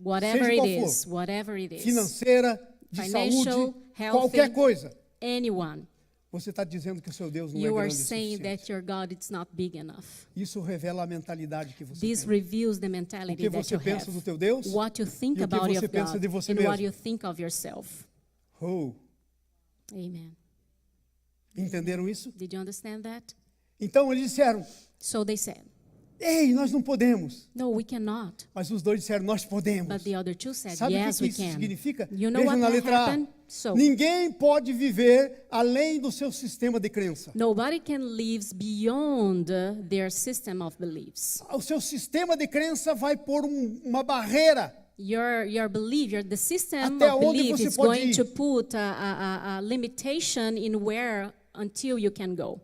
whatever Seja it qual is, for. whatever it is, Financeira, de Financial, saúde, healthy, qualquer coisa. anyone, Você está dizendo que o seu Deus não you é are grande o saying suficiente. that your God is not big enough. Isso revela a mentalidade que você This tem. reveals the O mentality que that você you pensa do have, teu Deus what you think e o que about você your pensa God, de você and mesmo. what you think of yourself. Oh, Amen. entenderam isso? Did you understand that? Então eles disseram, So they said, ei, nós não podemos. no, we cannot. Mas os dois disseram, nós podemos. But the other two said, Sabe o yes, que we isso can. significa? You know Vejam what na letra A. happened? So Ninguém pode viver além do seu sistema de crença. nobody can live beyond their system of beliefs. O seu sistema de crença vai pôr uma barreira. Your belief, the system Até of onde belief você is pode going ir. to put a limitation in where until you can go.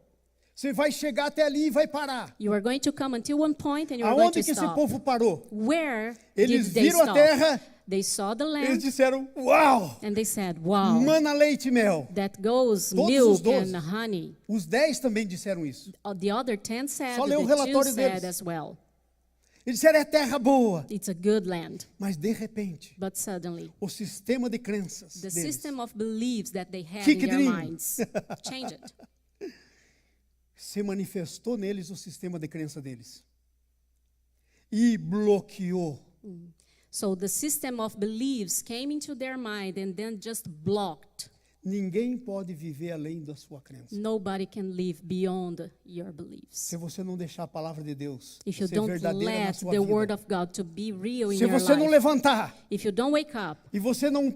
Você vai chegar até ali e vai parar. You are going to come until one point and you are going Aonde to que esse stop. povo parou? Where Eles did they viram a stop? terra, They saw the eles land disseram, uau, and they said, wow, mana, leite e mel. that goes Todos os milk 12. and honey. Os 10 também disseram isso. The other 10 said, Só the lê o 2 relatório said deles. as well. Eles disseram, é terra boa. It's a good land. Mas, de repente, But suddenly, o sistema de crenças the deles system of beliefs that they had Kick in their it in. minds changed. se manifestou neles o sistema de crença deles. E bloqueou. So the system of beliefs came into their mind and then just blocked. Ninguém pode viver além da sua crença. Nobody can live beyond your beliefs. Se você não deixar a palavra de Deus If you ser don't verdadeira na let sua the vida, word of God to be real in se your você não life, levantar if you don't wake up e você não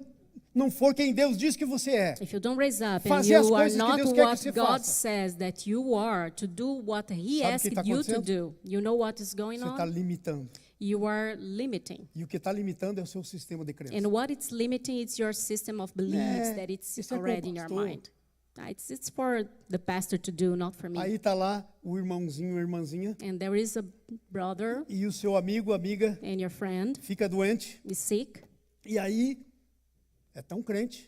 não for quem Deus diz que você é, if you don't raise up and fazer as you are coisas que not Deus quer que what você God faça, says that you are, to do what He sabe o que asked está you to acontecendo? do, you know what is going você está on? limitando. You are limiting. E o que está limitando é o seu sistema de crença. And what it's limiting is your system of beliefs that it's isso é com o already in your pastor. mind. It's for the pastor to do, not for me. Aí está lá o irmãozinho, a irmãzinha, And there is a brother e o seu amigo, amiga, and your friend fica doente, is sick, e aí é tão crente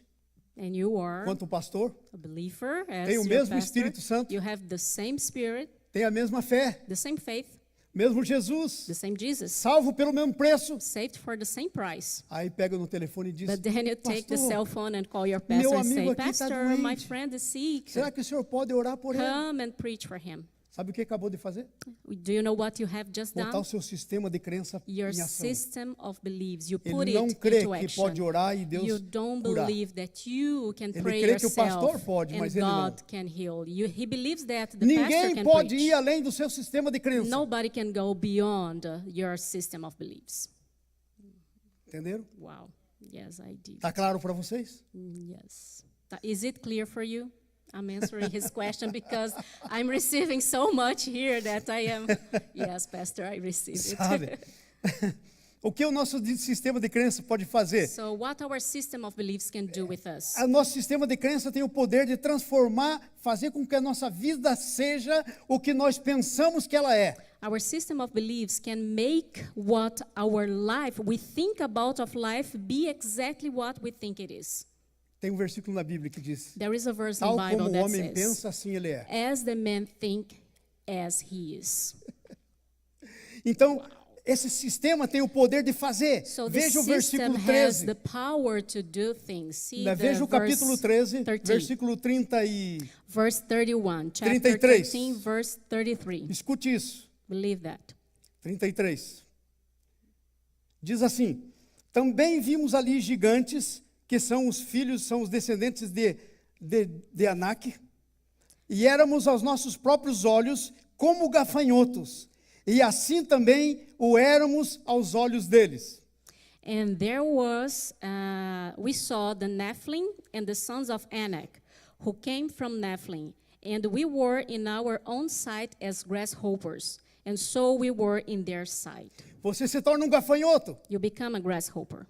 and you are quanto o pastor, a believer as tem o your mesmo pastor. Espírito Santo, You have the same spirit, tem a mesma fé, the same faith, mesmo Jesus, the same Jesus, salvo pelo mesmo preço. saved for the same price. Aí pega no telefone e diz, But then you take the pastor, cell phone and call your meu pastor and say, amigo aqui está Pastor, my doente. friend is sick. Será que o senhor pode orar por ele? Come and preach for him. Sabe o que acabou de fazer? Do you know what you have just Botar o done? seu sistema de crença Your em ação. system of beliefs. You put Ele não it crê into que action. pode orar e Deus You don't curar. believe that you can Ele pray crê que o pastor yourself pode, and mas ele não. God can heal. He believes that the pastor Ninguém can pode preach. ir além do seu sistema de crença. Nobody can go beyond your system of beliefs. Entenderam? Wow. Yes, I did. Tá claro para vocês? Yes. Is it clear for you? I'm answering his question because I'm receiving so much here that I am. Yes, Pastor, I receive Sabe? it. O que o nosso sistema de crença pode fazer? So, what our system of beliefs can do with us? O nosso sistema de crença tem o poder de transformar, fazer com que a nossa vida seja o que nós pensamos que ela é. Our system of beliefs can make what our life, we think about of life, be exactly what we think it is. Tem um versículo na Bíblia que diz: There is a verse in tal the Bible como o that homem says, pensa, assim ele é. as the man think, as he is. Então, esse sistema tem o poder de fazer. So the Veja o system versículo has 13. the power to do things. See Veja the o capítulo verse 13, 13. versículo 30 e... Verse 31, chapter 33. 13, verse 33. Escute isso. Believe that. 33. Diz assim: também vimos ali gigantes, que são os filhos, são os descendentes de Anak, e éramos aos nossos próprios olhos como gafanhotos, e assim também o éramos aos olhos deles. And there was, we saw the Nephilim and the sons of Anak, who came from Nephilim, and we were in our own sight as grasshoppers, and so we were in their sight. Você se torna um gafanhoto. You become a grasshopper.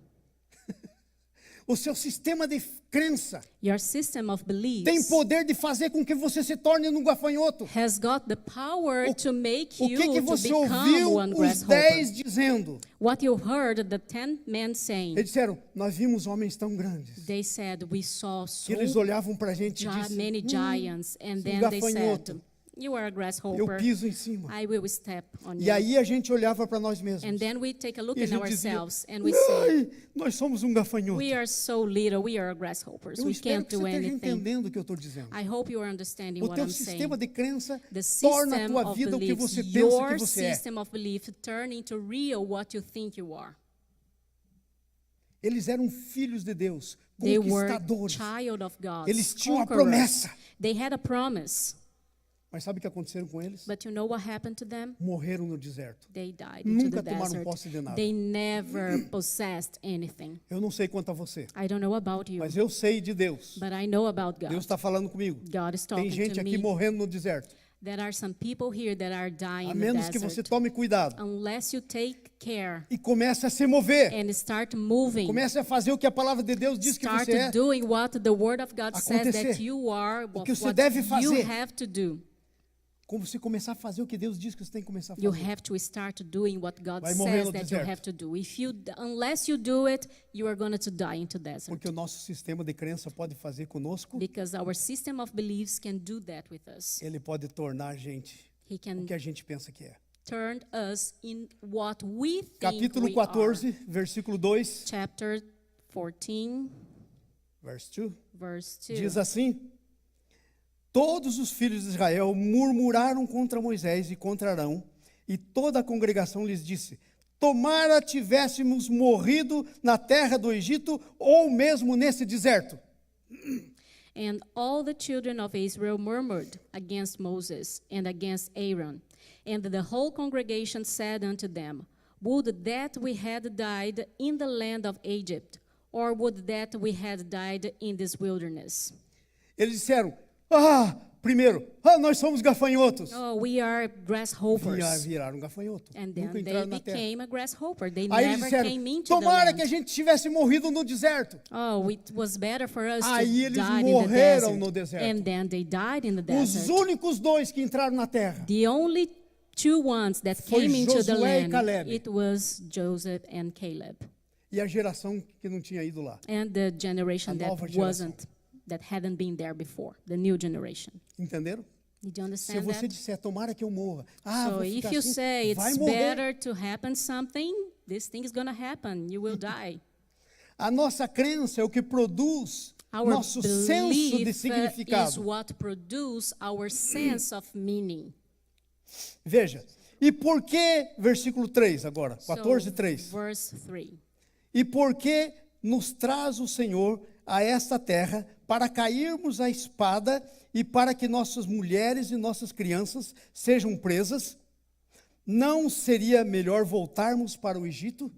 O seu sistema de crença Your system of tem beliefs poder de fazer com que você se torne um gafanhoto. has got the power to make O que you to você become ouviu one os grasshopper. 10 dizendo? What you heard the 10 men saying, Eles disseram: nós vimos homens tão grandes. they said, we saw Que eles so olhavam para a gente e disseram: many giants, and then they gafanhoto. said, you are a eu grasshopper, piso em cima. I will step on E you. aí a gente olhava para nós mesmos. And then we take a look E a in gente dizia: ourselves and we say, "Ai, nós somos um gafanhoto." we are so little, we are grasshoppers, Eu we espero can't que do você esteja anything. entendendo o que eu estou dizendo. I hope you are understanding O what teu I'm saying. sistema de crença The torna a system tua of vida o que beliefs, você pensa your que você é. system of belief turn into real what you think you are. Eles eram filhos de Deus, They were conquistadores. child of God, Eles tinham a conquerors. promessa. They had a promise, Mas sabe o que aconteceu com eles? but you know what happened to them? Morreram no deserto. They died into Nunca the tomaram desert. posse de nada. They never possessed anything. Eu não sei quanto a você, I don't know about you, mas eu sei de Deus. but I know about God. Deus está falando comigo. God is Tem talking gente to aqui me. morrendo no deserto. There are some people here that are dying A in the menos que você desert. tome cuidado Unless you take care e comece a se mover. and start moving, Comece a fazer o que a palavra de Deus diz que start você é. doing what the Word of God says that Acontecer. you are, O que você what deve you fazer. have to do. Como você começar a fazer o que Deus diz que você tem que começar a You fazer. have to start doing what God Vai morrer says no that deserto. you have to do. Unless you do it, you are going to die into desert. Porque o nosso sistema de crença pode fazer conosco, Because our system of beliefs can do that with us. ele pode tornar a gente He o can que a gente pensa que é. turn us in what we think Capítulo we 14, are. versículo 2, Chapter 14, verse 2, verse 2. diz assim: todos os filhos de Israel murmuraram contra Moisés e contra Arão, e toda a congregação lhes disse: tomara tivéssemos morrido na terra do Egito ou mesmo nesse deserto. And all the children of Israel murmured against Moses and against Aaron. And the whole congregation said unto them, would that we had died in the land of Egypt, or would that we had died in this wilderness? Eles disseram, primeiro, nós somos gafanhotos. Oh, we are grasshoppers. Viraram gafanhoto. And Nunca then they entraram na terra. became a grasshopper. They Aí eles never disseram, came into the tomara land. que a gente tivesse morrido no deserto. Oh, it was better for us to Aí eles die in the morreram desert. no deserto. And then they died in the Os desert. únicos dois que entraram na terra. The only two ones that Foi came into the Josué e land, Caleb. it was Joseph and Caleb. E a geração que não tinha ido lá. And the generation A that nova geração. that hadn't been there before, the new generation. Entenderam? Did you Se understand você that? disser, tomara que eu morra. So Vou if ficar you assim, say vai it's morrer. better to happen something, this thing is going to happen. You will die. A nossa crença é o que produz Our nosso senso de belief is significado. what produce our sense of meaning. Veja, e por que, versículo 3 agora, 14, 3. Verse 3. E por que nos traz o Senhor a esta terra para cairmos à espada e para que nossas mulheres e nossas crianças sejam presas? Não seria melhor voltarmos para o Egito?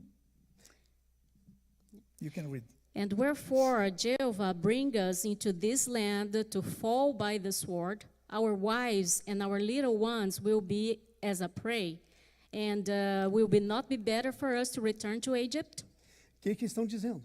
You can read. And wherefore Jehovah bring us into this land to fall by the sword. Our wives and our little ones will be as a prey. And will it not be better for us to return to Egypt? O que estão dizendo?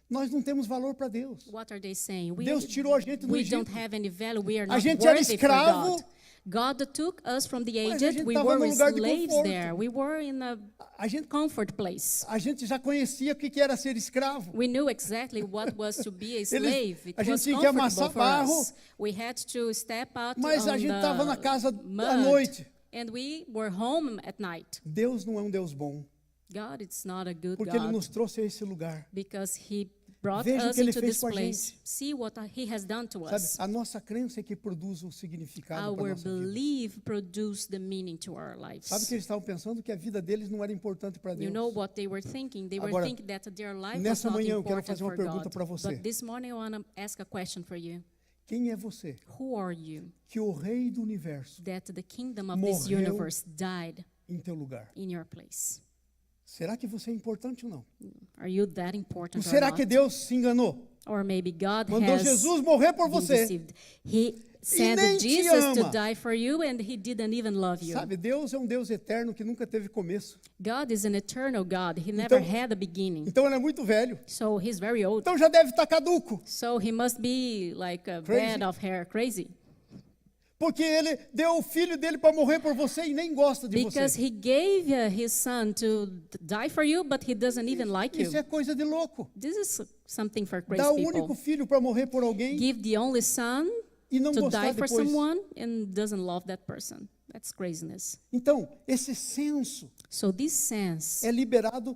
Nós não temos valor para Deus. What are they saying? Deus tirou a gente do we Egito. don't have any value. We are A not gente era worthy for escravo. God. God took us from the Mas a Egypt. gente We tava were num lugar de slaves conforto. there. We were in a A gente, comfort place. a gente já conhecia o que era ser escravo. We knew exactly what was to be a slave. It a gente was tinha que comfortable amassar for barro, us. We had to step out mas on a gente estava na the casa mud, à noite. and we were home at night. Deus não é um Deus bom, God, it's not a good porque Ele God nos trouxe a esse lugar. because He brought Veja o us que Ele into fez this com a place. gente. See what He has done to Sabe, us. a nossa crença é que produz o significado para a Our nossa vida. belief produced the meaning to our lives. Sabe que eles estavam pensando que a vida deles não era importante para Deus. You know what they were thinking? They were Agora, thinking that their life was nessa not manhã eu quero important fazer uma for pergunta God. para você. But this morning I want to ask a question for you. Quem é você Who are you que o Rei do Universo that the kingdom of this Morreu. universe died em teu lugar? in your place? Será que você é importante ou não? Are you that important Ou or será not? que Deus se enganou? Or maybe God Mandou has Jesus morrer por been você. deceived. He nem sent te Jesus to ama. die for you and He didn't even love you. Sabe, Deus é um Deus eterno que nunca teve começo. God is an eternal God. He never Então- had a beginning. Então ele é muito velho. So He's very old. Então já deve estar caduco. So He must be like a Crazy. bed of hair, crazy. Porque ele deu o filho dele para morrer por você e nem gosta de Because você. He gave His son to die for you, but He doesn't even like Isso you. é coisa de louco. This is something for Dá o crazy único people. filho para morrer por alguém Give the only son e não to gostar die for depois. someone and doesn't love that person. That's craziness. Então, esse senso So this sense é liberado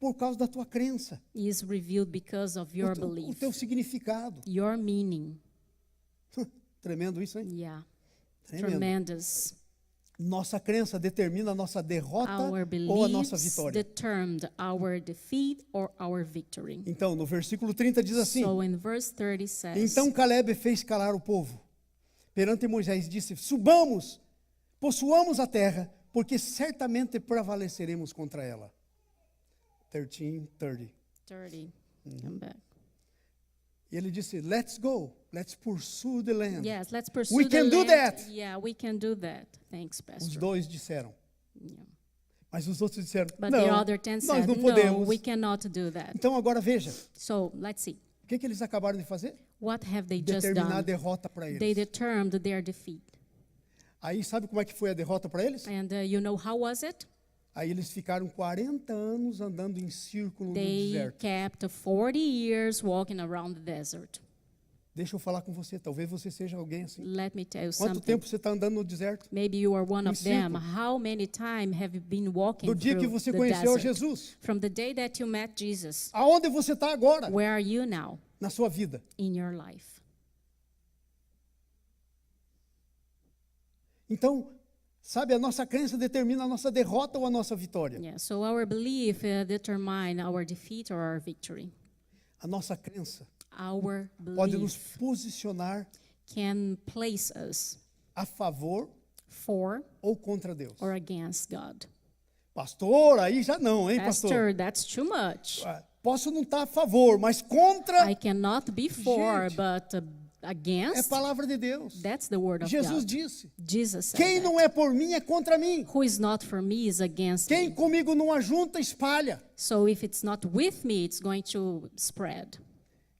por causa da tua crença, is revealed because of your o belief, teu significado. your meaning. Tremendo isso, hein? Yeah, Tremendo. tremendous. Nossa crença determina a nossa derrota Our ou a nossa beliefs vitória. determined our defeat or our victory. Então, no versículo 30 diz assim: So in verse 30 says, Então Caleb fez calar o povo. Perante Moisés disse: Subamos, possuamos a terra, porque certamente prevaleceremos contra ela. 13:30. 30, come back. E ele disse: Let's go, let's pursue the land. Yes, let's pursue We the can do land. that. Yeah, we can do that. Thanks, Os Pastor. dois disseram. Yeah. Mas os outros disseram: But Não, the other 10 nós said, não no, podemos. we cannot do that. Então agora veja, So let's see. o que eles acabaram de fazer? What have they just Determinar a done? derrota para They eles. determined their defeat. Aí sabe como é que foi a derrota para eles? And you know how was it? Aí eles ficaram 40 anos andando em círculo no They deserto. kept 40 years walking around the desert. Deixa eu falar com você, talvez você seja alguém assim. Let me tell you Quanto something. tempo você está andando no deserto? Maybe you are one Em of them. círculo. How many times have you been walking Do dia que through você the conheceu a desert? Jesus? From the day that you met Jesus, Aonde você está agora where are you now na sua vida? in your life? Então, sabe, a nossa crença determina a nossa derrota ou a nossa vitória. Yeah, so our belief determine our defeat or our victory. A nossa crença Our pode nos belief posicionar can place us a favor for ou contra Deus. or against God. Pastor, aí já não, hein, pastor? Pastor, that's too much. Posso não estar a favor, mas contra I cannot be for, Gente, but é against, palavra de Deus. that's the word of Jesus God. disse: Jesus said quem that. não é por mim é contra mim. Who is not for me is against Quem me. comigo não ajunta, espalha. So if it's not with me, it's going to spread.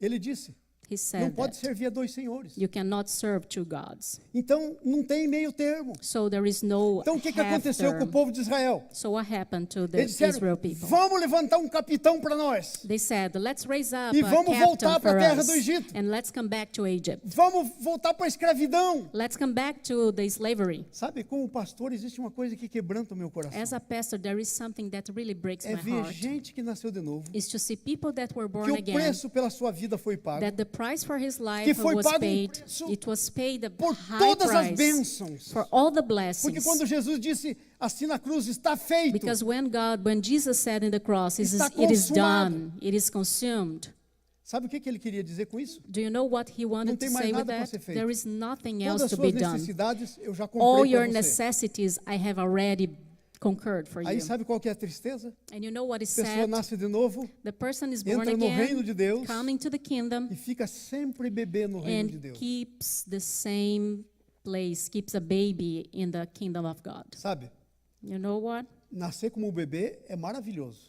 Ele disse: He não said pode that. servir a dois senhores. You cannot serve two gods. Então, não tem meio termo. So there is no Então, o que half aconteceu com o term. povo de Israel? So what happened to the Eles disseram: Israel people? vamos levantar um capitão para nós. They said, let's raise up E a vamos voltar captain para a for terra us, do Egito. and let's come back to Egypt. Vamos voltar para a escravidão. Let's come back to the slavery. Sabe, como pastor, existe uma coisa que quebranta o meu coração. As a pastor, there is something that really breaks É my ver heart. gente que nasceu de novo, Is to see people that were que born o again, preço pela sua vida foi pago, that the price for his life que foi was pago paid. preço It was paid a por high todas as price bênçãos. for all the Porque blessings. quando Jesus disse assim na cruz, está feito, Because when Jesus said in the cross, Está it is consumado. done, it is consumed. sabe o que ele queria dizer com isso? Do you know what he wanted tem to mais say with nada para that? ser feito. There is nothing Todas else as to suas be done. necessidades eu já All comprei your para você. necessities I have already conquered for Aí you. sabe qual que é a tristeza? And you know what is A pessoa sad? nasce de novo The person is born entra no reino de again, Deus come into the kingdom, e fica sempre bebê no reino de and Deus. keeps the same place, keeps a baby in the kingdom of God. Sabe? You know what? Nascer como um bebê é maravilhoso.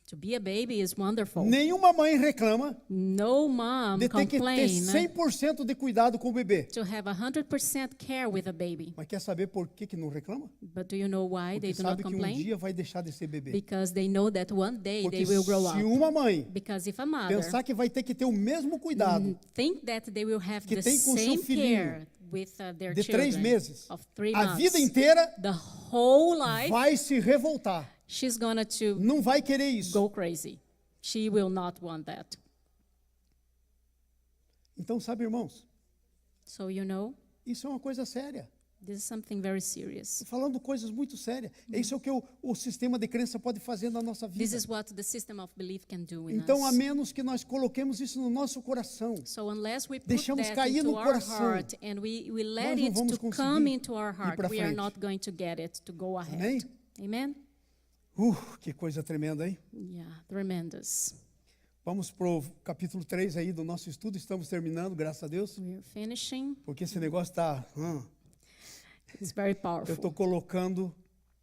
To be a baby is wonderful. Nenhuma mãe reclama No mom de ter que ter complain 100% de cuidado com o bebê. to have 100% care with a baby. Mas quer saber por que não reclama? But do you know why Porque they do not sabe que um complain? dia vai deixar de ser bebê. Because they know that one day Porque they will grow se up. uma mãe Because if a mother pensar que vai ter que ter o mesmo cuidado think that they will have que the tem com seu same filhinho care with their de 3 children meses, of 3 a vida months, inteira the whole life, vai se revoltar. she's gonna to Não vai querer isso. go crazy. She will not want that. Então, sabe, irmãos, So you know, isso é uma coisa séria. this is something very serious. Tô falando coisas muito sérias. Isso é o que o sistema de crença pode fazer na nossa This vida. is what the system of belief can do in Então, a us. menos que nós coloquemos isso no nosso coração, So unless we put deixamos that cair into no our coração, heart and we let nós não it vamos to conseguir come into our ir heart, pra we are frente. not going to get it to go ahead. Amém? Amen? Que coisa tremenda, hein? Yeah, tremendous. Vamos pro capítulo 3 aí do nosso estudo. Estamos terminando, graças a Deus. We're finishing. Porque esse negócio está... It's very eu estou powerful. colocando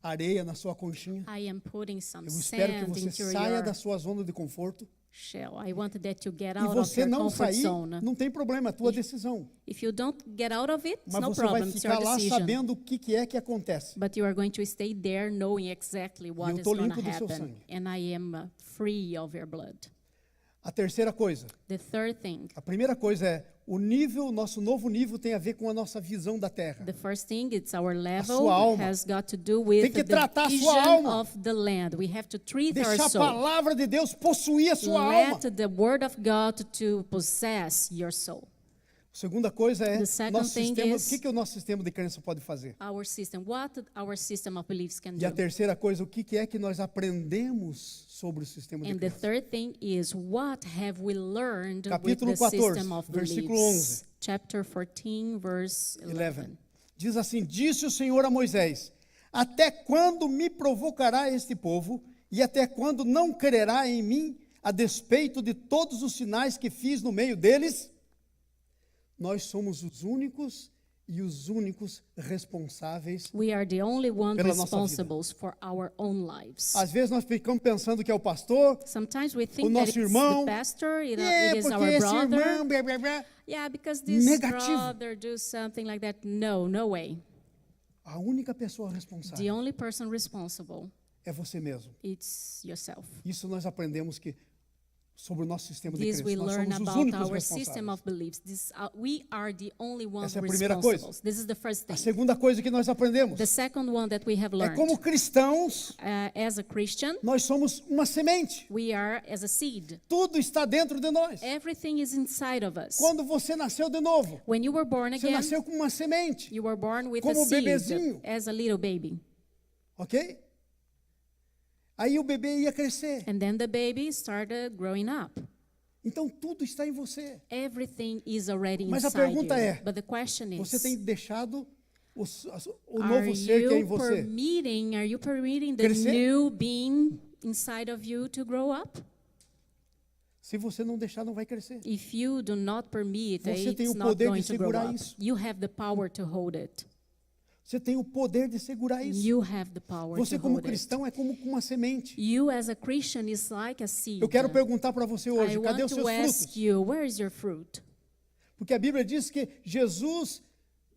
areia na sua conchinha. I am putting some Eu espero que sand você into saia your da sua zona de conforto. shell. I want that you get E out of você your não comfort sair, zone. não tem problema, é a tua decisão. If you don't get out of it, it's Mas no você vai problem. It's your ficar lá decision. sabendo o que é que acontece. But you are going to stay there knowing exactly what eu is tô going to limpo do seu happen. sangue. And I am free of your blood. A terceira coisa. The third thing. A primeira coisa é o nível, nosso novo nível tem a ver com a nossa visão da terra. The first thing, it's our level, sua alma. has got to do with Tem que the tratar a sua vision alma. of the land. We have to treat our Deixar a soul. palavra de Deus possuir a sua alma. Let the word of God to possess your soul. A segunda coisa é The second nosso thing sistema, is- o que o nosso sistema de crença pode fazer? Our system, what our system of beliefs can E a do. terceira coisa, o que é que nós aprendemos sobre o sistema de And the crença? third thing is, what have we learned Capítulo with the 14, system of versículo beliefs? 11. Chapter 14, verse 11. Diz assim: disse o Senhor a Moisés: até quando me provocará este povo e até quando não crerá em mim a despeito de todos os sinais que fiz no meio deles? Nós somos os únicos e os únicos responsáveis. We are the only one Pela nossa responsible for our own lives. Às vezes nós ficamos pensando que é o pastor, Sometimes we o think that nosso it's irmão, the pastor, it is porque our esse brother. irmão, blá, blá, blá. Yeah, because this Negativo. brother do something like that. No, no way. A única pessoa The responsável only person responsible, é você mesmo. it's yourself. Isso nós aprendemos que sobre o nosso sistema de This we crença. Nós learn somos os about únicos our system responsáveis. of beliefs. We are the only ones Essa é a primeira coisa. responsible. This is the first A thing. segunda coisa que nós aprendemos The second one that we have é learned. como cristãos, As a Christian, nós somos uma semente. we are as a seed. Tudo está dentro de nós. Everything is inside of us. Quando você nasceu de novo, When you were born você again, nasceu com uma semente, you were born with como a seed, bebezinho. as a little baby. ok? Aí o bebê ia crescer. And then the baby started growing up. Então tudo está em você. Everything is already Mas a inside pergunta you. é, But the question is, Você tem deixado o are novo ser que é em you você permitting the crescer? new being inside of you to grow up? Se você não deixar, não vai crescer. If you do not permit, Você tem it's o not poder de going to grow segurar up. isso. You have the power to hold it. Você tem o poder de segurar isso. You have the power Você to como hold it. cristão é como uma semente. You as a Christian is like a seed. Eu quero perguntar para você I hoje, cadê want os to seus ask frutos? you, where is your fruit? Porque a Bíblia diz que Jesus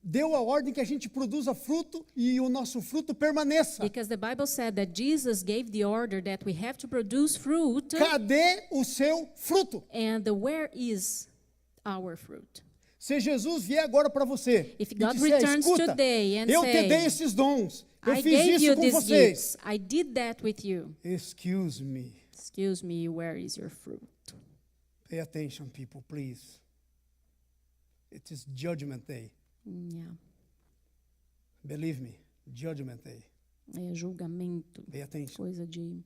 deu a ordem que a gente produza fruto e o nosso fruto permaneça. Because the Bible said that Jesus gave the order that we have to produce fruit. Cadê o seu fruto? And where is our fruit? Se Jesus vier agora para você If e God disser, returns escuta, today and eu te say, dei esses dons, eu I fiz gave isso you com these vocês. gifts. I did that with you. Excuse me. Excuse me, where is your fruit? Pay attention, people, please. It is Judgment Day. Yeah. Believe me, Judgment Day. É julgamento, Pay attention. coisa de...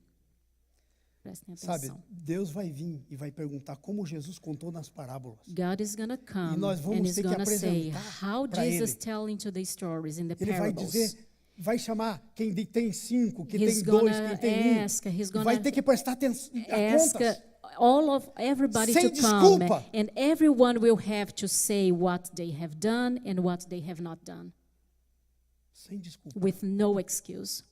Prestem Sabe, atenção. Deus vai vir e vai perguntar como Jesus contou nas parábolas. God is going to come nós vamos and is ter que going to say apresentar how pra Jesus ele. telling to the stories in the Ele vai parables. dizer, vai chamar quem tem 5, quem He's tem 2, gonna quem tem 1. ask, he's gonna Vai ter que prestar atenção Ask contas. all of everybody Sem to come, desculpa. and everyone will have to say what they have done and what they have not done, Sem desculpa. with no excuse.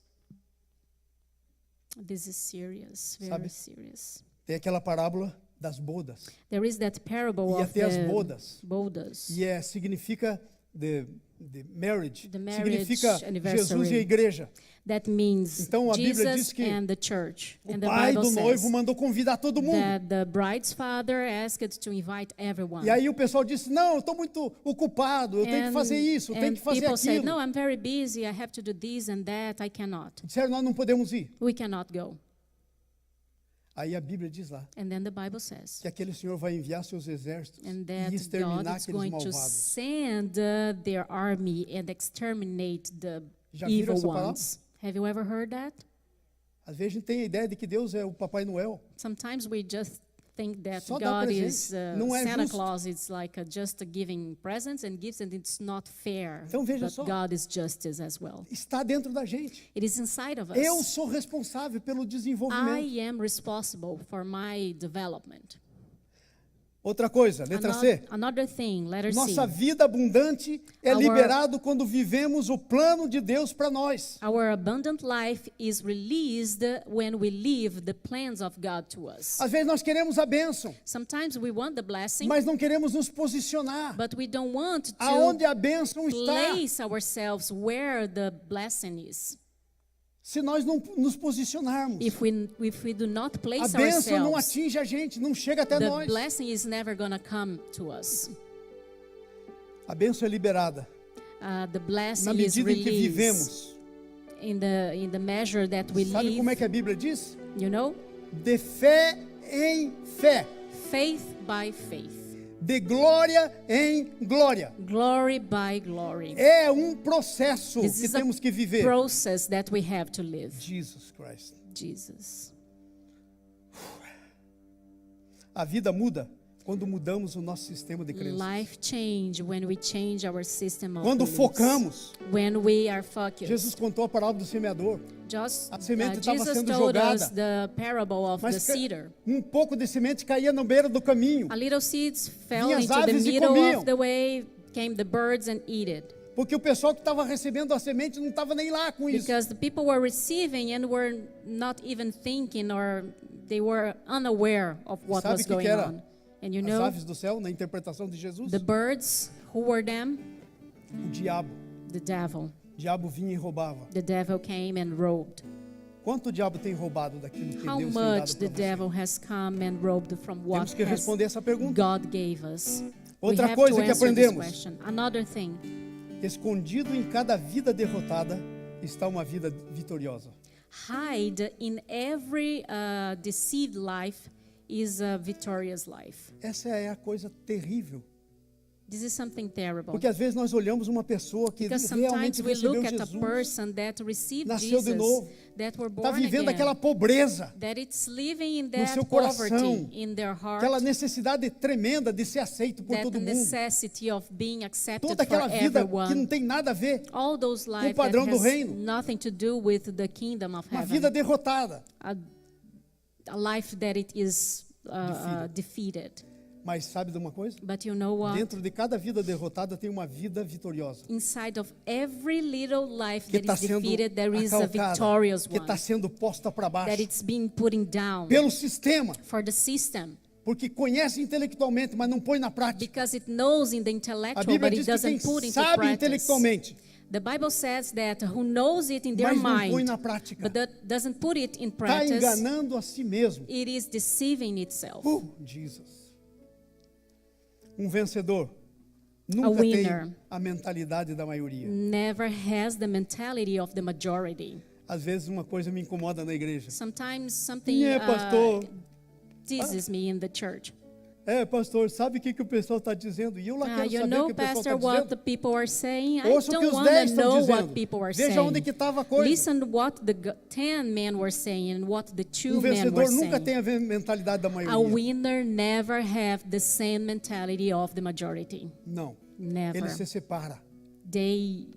This is serious, very Sabe? serious. Tem aquela parábola das bodas. There is that parable E of até as the bodas. bodas. E significa the marriage. The marriage Significa anniversary. Jesus e a igreja. That means Então, a Bíblia Jesus diz que and the church. O And the pai Bible do noivo says mandou convidar todo mundo. that the bride's father asked to invite everyone. E aí o pessoal disse, não, eu estou muito ocupado, eu tenho que fazer isso, eu tenho and que fazer people said, aquilo. no, I'm very busy, I have to do this and that, I cannot. Disseram, nós não podemos ir. We cannot go. Aí a Bíblia diz lá, And then the Bible says, que aquele Senhor vai enviar seus exércitos and e that God exterminar is aqueles going to malvados. send their army and exterminate the Já viram evil essa palavra? ones. Have you ever heard that? Às vezes a gente tem a ideia de que Deus é o Papai Noel. Sometimes we just think that Só dá God presente. is Não é Santa justo. Claus. It's like just giving presents and gifts, and it's not fair. Então, veja but só. God is justice as well. Está dentro da gente. It is inside of us. Eu sou responsável pelo desenvolvimento. I am responsible for my development. Outra coisa, letra C. Another thing, letter Nossa C. vida abundante é Our- liberado quando vivemos o plano de Deus para nós. Our abundant life is released when we live the plans of God to us. Às vezes nós queremos a bênção, Sometimes we want the blessing, mas não queremos nos posicionar but we don't want to aonde a bênção está. place ourselves where the blessing is. Se nós não nos posicionarmos, If we do not a place bênção não ourselves, atinge a gente, não chega até the nós. blessing is never going to come to us. A bênção é liberada The na blessing is medida em que released vivemos. in the measure that we Sabe live. como é que a Bíblia diz? You know, De fé em fé, faith by faith, de glória em glória. glory by glory. É um processo This que is a temos que viver. process that we have to live. Jesus Christ. Jesus. A vida muda quando mudamos o nosso sistema de crenças. Life change when we change our system of Quando beliefs. focamos. When we are focused. Jesus contou a parábola do semeador. Just, A semente estava Jesus sendo told jogada. us the parable of the Mas cedar. um pouco de semente caía na beira do caminho. A little seeds fell Vinha as into the aves e middle comiam. of the way, came the birds and eat it. Porque o pessoal que estava recebendo a semente não estava nem lá com isso. Because the people were receiving and were not even thinking, or they were unaware of what Sabe was o que going era? on. And you As know, aves do céu, na interpretação de Jesus, the birds, who were them? o diabo. The devil. O diabo vinha e roubava. The devil came and robbed. Quanto o diabo tem roubado daquilo que How Deus tem much dado the para você? devil has come and robbed from what Temos que has responder essa pergunta. God gave us. We Outra have coisa to que answer this aprendemos. question. Another thing, Escondido em cada vida derrotada está uma vida vitoriosa. hide in every deceived life is a victorious life. Essa é a coisa terrível. This is something terrible. Porque às vezes nós olhamos uma pessoa que Because sometimes realmente we recebeu look at a Jesus, person that received nasceu de Jesus, novo, that were está born vivendo again, aquela pobreza, that it's living in no seu that coração, poverty in their heart, aquela necessidade tremenda de ser aceito por that todo the mundo. necessity of being accepted Toda for aquela vida que everyone. não tem nada a ver, All those life that padrão do has reino. nothing to do with the kingdom of uma heaven. vida derrotada. A life that it is defeated. Mas sabe de uma coisa? But you know what? Dentro de cada vida derrotada tem uma vida vitoriosa. Inside of every little life Que that está is sendo defeated, there is a acalcada, victorious que one. está sendo posta para That baixo it's being putting down pelo sistema, for the system. porque conhece intelectualmente, mas não põe na prática. Because it knows in the A intellectual, Bíblia but diz it que quem doesn't put into sabe practice. intelectualmente, The Bible says that who knows it in their mas não põe mind, na prática, but that doesn't put it in está practice, enganando a si mesmo. it is deceiving itself. Jesus. Um vencedor nunca tem winner a mentalidade da maioria. Never has the mentality of the majority. Às vezes uma coisa me incomoda na igreja. Sometimes something pastor. teases me in the church. Pastor, sabe o que o pessoal está dizendo? E eu lá quero You saber o know, que o pessoal Pastor, está what the dizendo. people are saying. I Ouça o que don't os want 10 to estão know dizendo. what people are Veja saying. onde que estava a coisa. Listen to what the 10 men were saying and what the 2 men Vencedor were nunca saying. tem a mentalidade da A maioria. winner never have the same mentality of the majority. Não. Never. Ele se separa. They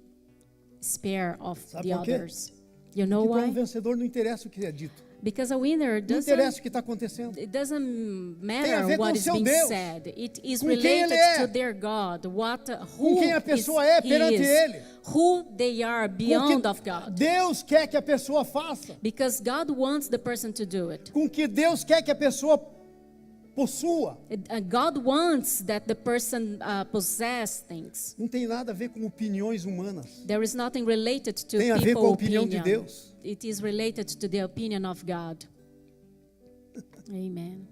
spare of Sabe the por quê? others. You know E para um why? vencedor não interessa o que é dito. Because a winner Não interessa doesn't. o que está acontecendo. It doesn't Tem a matter ver com what o is seu being Deus. said. It is Com quem ele related é. to their God. Com quem a pessoa é perante ele. Who they are beyond Com of que God. Deus quer que a pessoa faça. Because God wants the person to do it. Com que Deus quer que a pessoa possua. God wants that the person possess things. Não tem nada a ver com opiniões humanas. There is nothing related to Tem a ver com a people's opinião de opinion. Deus. It is related to the opinion of God. Amen.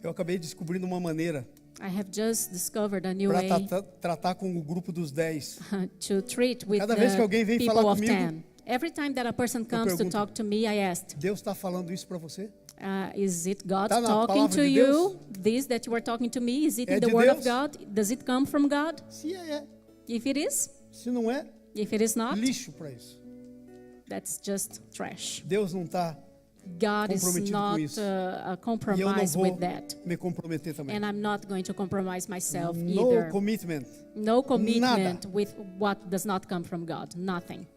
Eu acabei descobrindo uma maneira I have just discovered a new para way tratar com o grupo dos 10. to treat with Cada vez que the alguém vem people falar of comigo, 10. Every time that a person comes to pergunto, talk to me, I asked, Deus está falando isso para você? is it God Tá na talking palavra to de you? Deus? This that you are talking to me, is it É in the de word of Deus? God? Does it come from God? Se é. If it is, Se não é, if it is not, lixo para isso. that's just trash. Deus não está God is comprometido com not isso. a e eu não compromise vou with that. me comprometer também. And I'm not going to compromise myself No either. commitment. No commitment Nada. with what does not come from God. Nothing.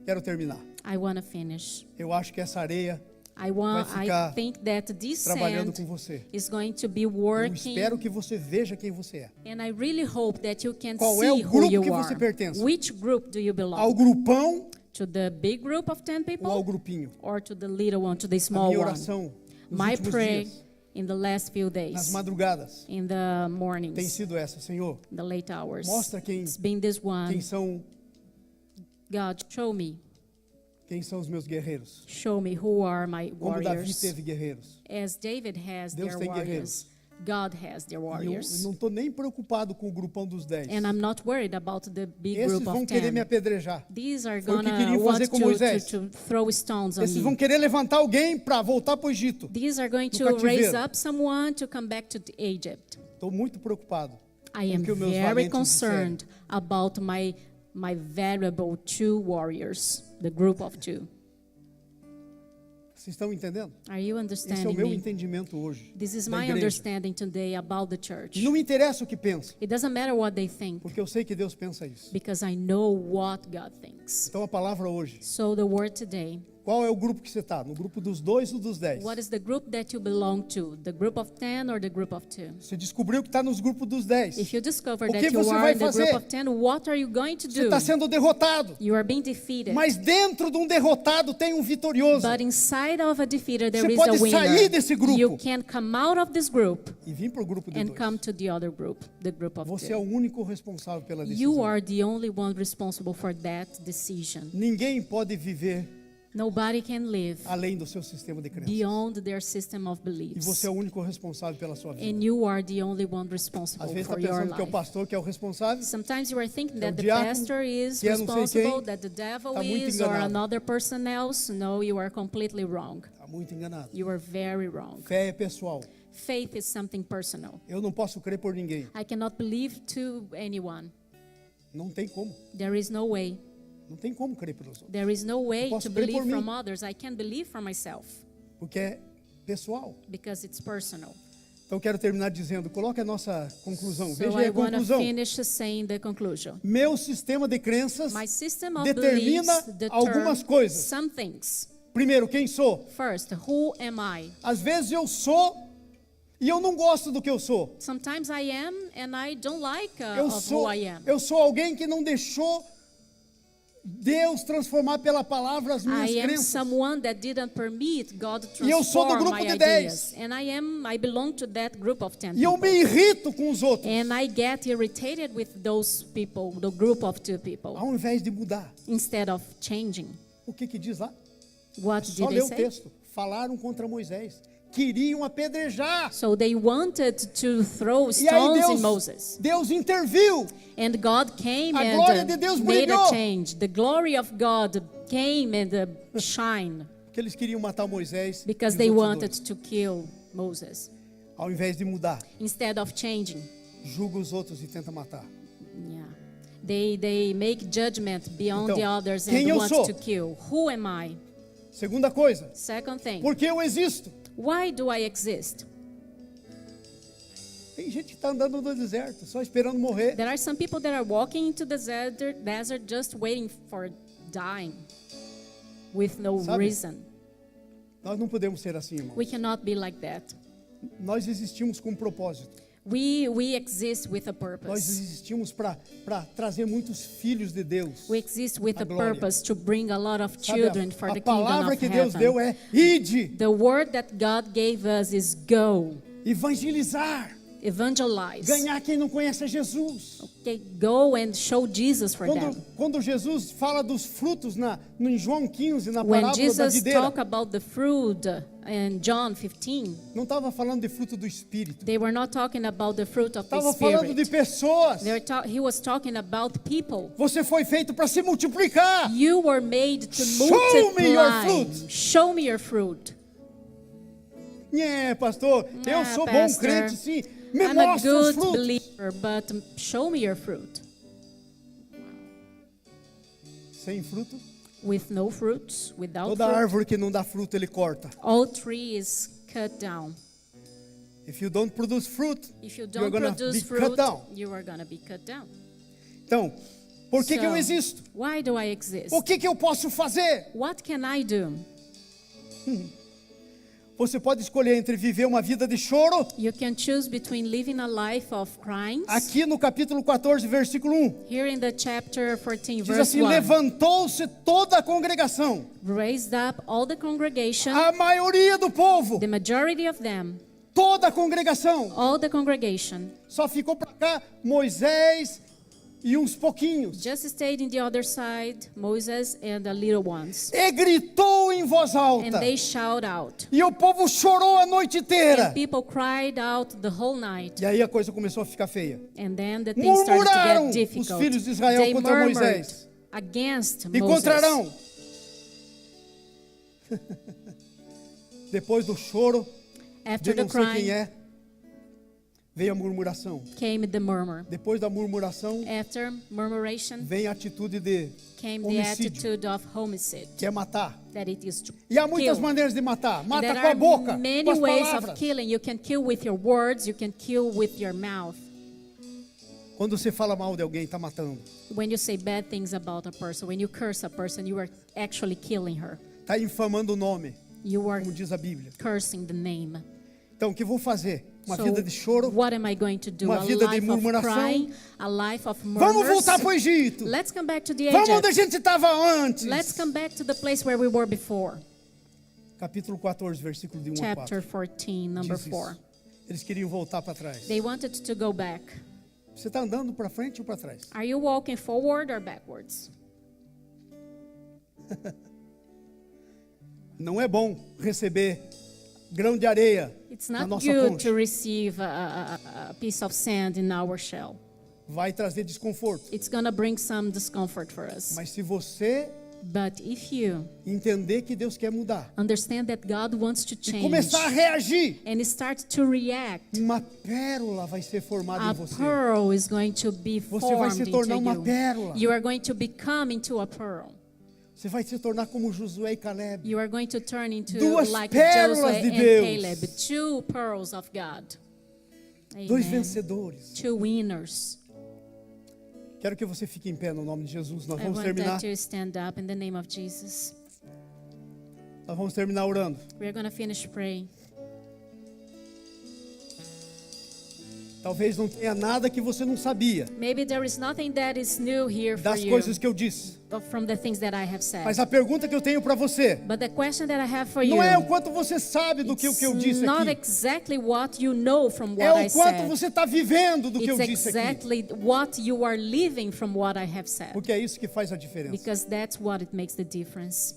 Quero terminar. I want to finish. Eu acho que essa areia I Vai ficar think that this trabalhando sand com você. is going to be Eu working. espero que você veja quem você é. And I really hope that you can Qual é see o who grupo you que are. você pertence? Which group do you Ao belong? grupão To the big group of 10 ou ao people grupinho? or to the little one, to the A small minha one? oração nos My últimos prayer dias, in the last few nas days, madrugadas, in the tem mornings, sido essa. Senhor, the late hours. mostra quem It's been this quem one. são God, show me os meus guerreiros. Show me who are my Como Davi warriors. teve guerreiros. As David has Deus their tem warriors, God has their E eu warriors. não estou nem preocupado com o grupão dos 10. And I'm not worried about the big Esses group vão of querer me 10. apedrejar. These are Foi o que gonna queriam want fazer com Moisés. to throw stones on Esses me. vão querer levantar alguém para voltar para o Egito. These are going no to raise cativeiro. up someone to come back to Egypt. Estou muito preocupado. I com am o que os meus very valentes concerned about my valuable 2 warriors, the group of 2. Vocês estão entendendo? Are you Esse é o understanding meu me? entendimento hoje. This is da my igreja. understanding today about the church. Não me interessa o que pensa, It doesn't matter what they think, porque eu sei que Deus pensa isso. because I know what God thinks. Então a palavra hoje. So the word today, Qual é o grupo que você está? No grupo dos 2 ou dos 10? what is the group that you belong to? The group of 10 or the group of 2? Você descobriu que está nos grupos dos 10. If you discover O that que you você are vai in the fazer? group of 10, what are you going to Você do? está sendo derrotado. You are being defeated. Mas dentro de um derrotado tem um vitorioso. But inside of a defeater, there Você is pode a winner. sair desse grupo. You can come out of this group E vir para o grupo de and 2. come to the other group, the group of Você é o 2. único responsável pela You decisão. are the only one responsible for that decision. Ninguém pode viver Nobody can live além do seu sistema de crenças. beyond their system of E beliefs. você é o único responsável pela sua vida. And you are the only one Às responsible vezes está for your pensando que é o life. pastor que é o responsável. Sometimes you are thinking que é o that the diácono, pastor is que é não sei responsible, quem. that the devil Tá muito is, or enganado. another person else. No, you are completely wrong. Está muito enganado. You are very wrong. Fé é pessoal. Faith is something personal. Eu não posso crer por ninguém. I cannot believe to anyone. Não tem como. There is no way. Não tem como crer pelos outros. There is no way posso to crer believe por mim. from others. I can believe from myself Porque é pessoal. because it's personal. Então quero terminar dizendo, coloque a nossa conclusão. So Veja aí I a want to conclusão. finish saying the conclusion. Meu sistema de crenças My system of determina beliefs algumas determines coisas. some things. Primeiro, quem sou? First, who am I? Às vezes eu sou E eu não gosto do que eu sou. Sometimes I am, and I don't like Eu who I am. sou alguém que não deixou Deus transformar pela palavra as minhas I am crenças. someone that didn't permit God to E eu sou do transform grupo my de ideas. 10. And I belong to that group of 10 E eu people. me irrito com os outros. And I get irritated with those people, the group of 2 people, Ao invés de mudar. instead of changing. O que diz lá? What Só did ler they o say? texto. Falaram contra Moisés. Queriam apedrejar. So they wanted to throw E aí stones in Moses. Deus interviu. And God came A and glória de Deus made brilhou. a change. The glory of God came and shine Porque eles queriam matar Moisés. because e os they outros wanted dois. to kill Moses. Ao invés de mudar, Instead of changing, julga os outros e tenta matar. yeah, they make judgment beyond Então, the others quem and eu want sou? to kill. Who am I? Segunda coisa, Second thing, porque eu existo. why do I exist? Tem gente que está andando no deserto, só esperando morrer. There are some people that are walking into the desert just waiting for dying with no Sabe? reason. Nós não podemos ser assim, irmão. We cannot be like that. Nós existimos com um propósito. We exist with a Nós purpose. existimos para trazer muitos filhos de Deus. We exist with A a glória. purpose to bring a lot of Sabe, children for a the kingdom palavra of que Deus deu heaven. é ide, The word that God gave us is go, evangelizar, evangelize. ganhar quem não conhece a Jesus. Okay, go and show Jesus for them. Quando Jesus fala dos frutos em João 15, na When parábola da Jesus videira, talked about the fruit in John 15, não estava falando de fruto do Espírito. they were not talking about the fruit of the Estava falando de Spirit. pessoas. He was talking about people. Você foi feito para se multiplicar. You were made to Show me your multiply. fruit. Show me your fruit. Pastor, eu sou bom Pastor, crente, sim. Me I'm a mostra os good frutos. believer, but show me your fruit. Sem fruto, With no fruits, without toda fruit, árvore que não dá fruto, ele corta. all tree is cut down. If you don't produce fruit, If you you're don't gonna produce be cut fruit, down. you are going to be cut down. Então, por que So, eu existo? why do I exist? O que eu posso fazer? What can I do? Você pode escolher entre viver uma vida de choro, You can choose between living a life of crying. aqui no capítulo 14, versículo 1. Here in the chapter 14, Diz verse assim: 1. levantou-se toda a congregação, Raised up all the congregation, a maioria do povo, the majority of them, toda a congregação. all the congregation, Só ficou para cá Moisés e uns pouquinhos. just stayed in the other side, Moses and the little ones. E gritou em voz alta. And they shout out. E o povo chorou a noite inteira. And people cried out the whole night. E aí a coisa começou a ficar feia. And then the things started to Murmuraram get difficult. os filhos de Israel They contra murmured Moisés. against E Moses. contra Arão. Depois do choro, de After the não sei quem crying é, veio a murmuração. came the murmur. Depois da murmuração, After murmuration vem a atitude de came the homicídio, attitude of homicide, que é matar. that it is to E há muitas kill. maneiras de matar. And Mata there com a are boca, many com as ways of palavras. killing. You can kill with your words, you can kill with your mouth. Quando você fala mal de alguém, está matando. When you say bad things about a person, when you curse a person, you are actually killing her. Está infamando o nome, You are como diz a Bíblia. cursing the name. Então, o que eu vou fazer? Uma So, vida de choro. what am I going to do? uma A vida de life of murmuração. crying, a life of Vamos murmurs. voltar para o Egito. Let's come back to the Vamos onde a Egypt. gente estava antes. Let's come back to the place where we were before. Capítulo 14, versículo de 1 a Chapter 4. 14, number Diz isso. 4. Eles queriam voltar para trás. They wanted to go back. Você está andando para frente ou para trás? Are you walking forward or backwards? Não é bom receber grão de areia It's na not nossa good concha. to receive a piece of sand in our shell. Vai trazer desconforto. It's going to bring some discomfort for us. Mas se você But if you entender que Deus quer mudar understand that God wants to e change começar a reagir, and start to react, uma pérola vai ser formada a em você. pearl is going to be Você vai se formed tornar into uma you. pérola. You are going to become into a pearl. Você vai se tornar como Josué e Caleb. You are going to turn into Duas like pérolas Josué de and Deus. Caleb, two pearls of God. Dois Amen. vencedores. Two winners. Quero que você fique em pé no nome de Jesus. Nós I vamos want terminar. that you stand up in the name of Jesus. Nós vamos terminar orando. We're going to finish praying. Talvez não tenha nada que você não sabia Maybe there is nothing that is new here for das you coisas que eu disse. from the things that I have said. Mas a pergunta que eu tenho para você But the question that I have for you não é o quanto você sabe do que o que eu it's disse not aqui. exactly what you know from É what I o quanto said. você está vivendo do que eu It's disse aqui. exactly what you are living from what I have said. Porque é isso que faz a diferença. Because that's what it makes the difference.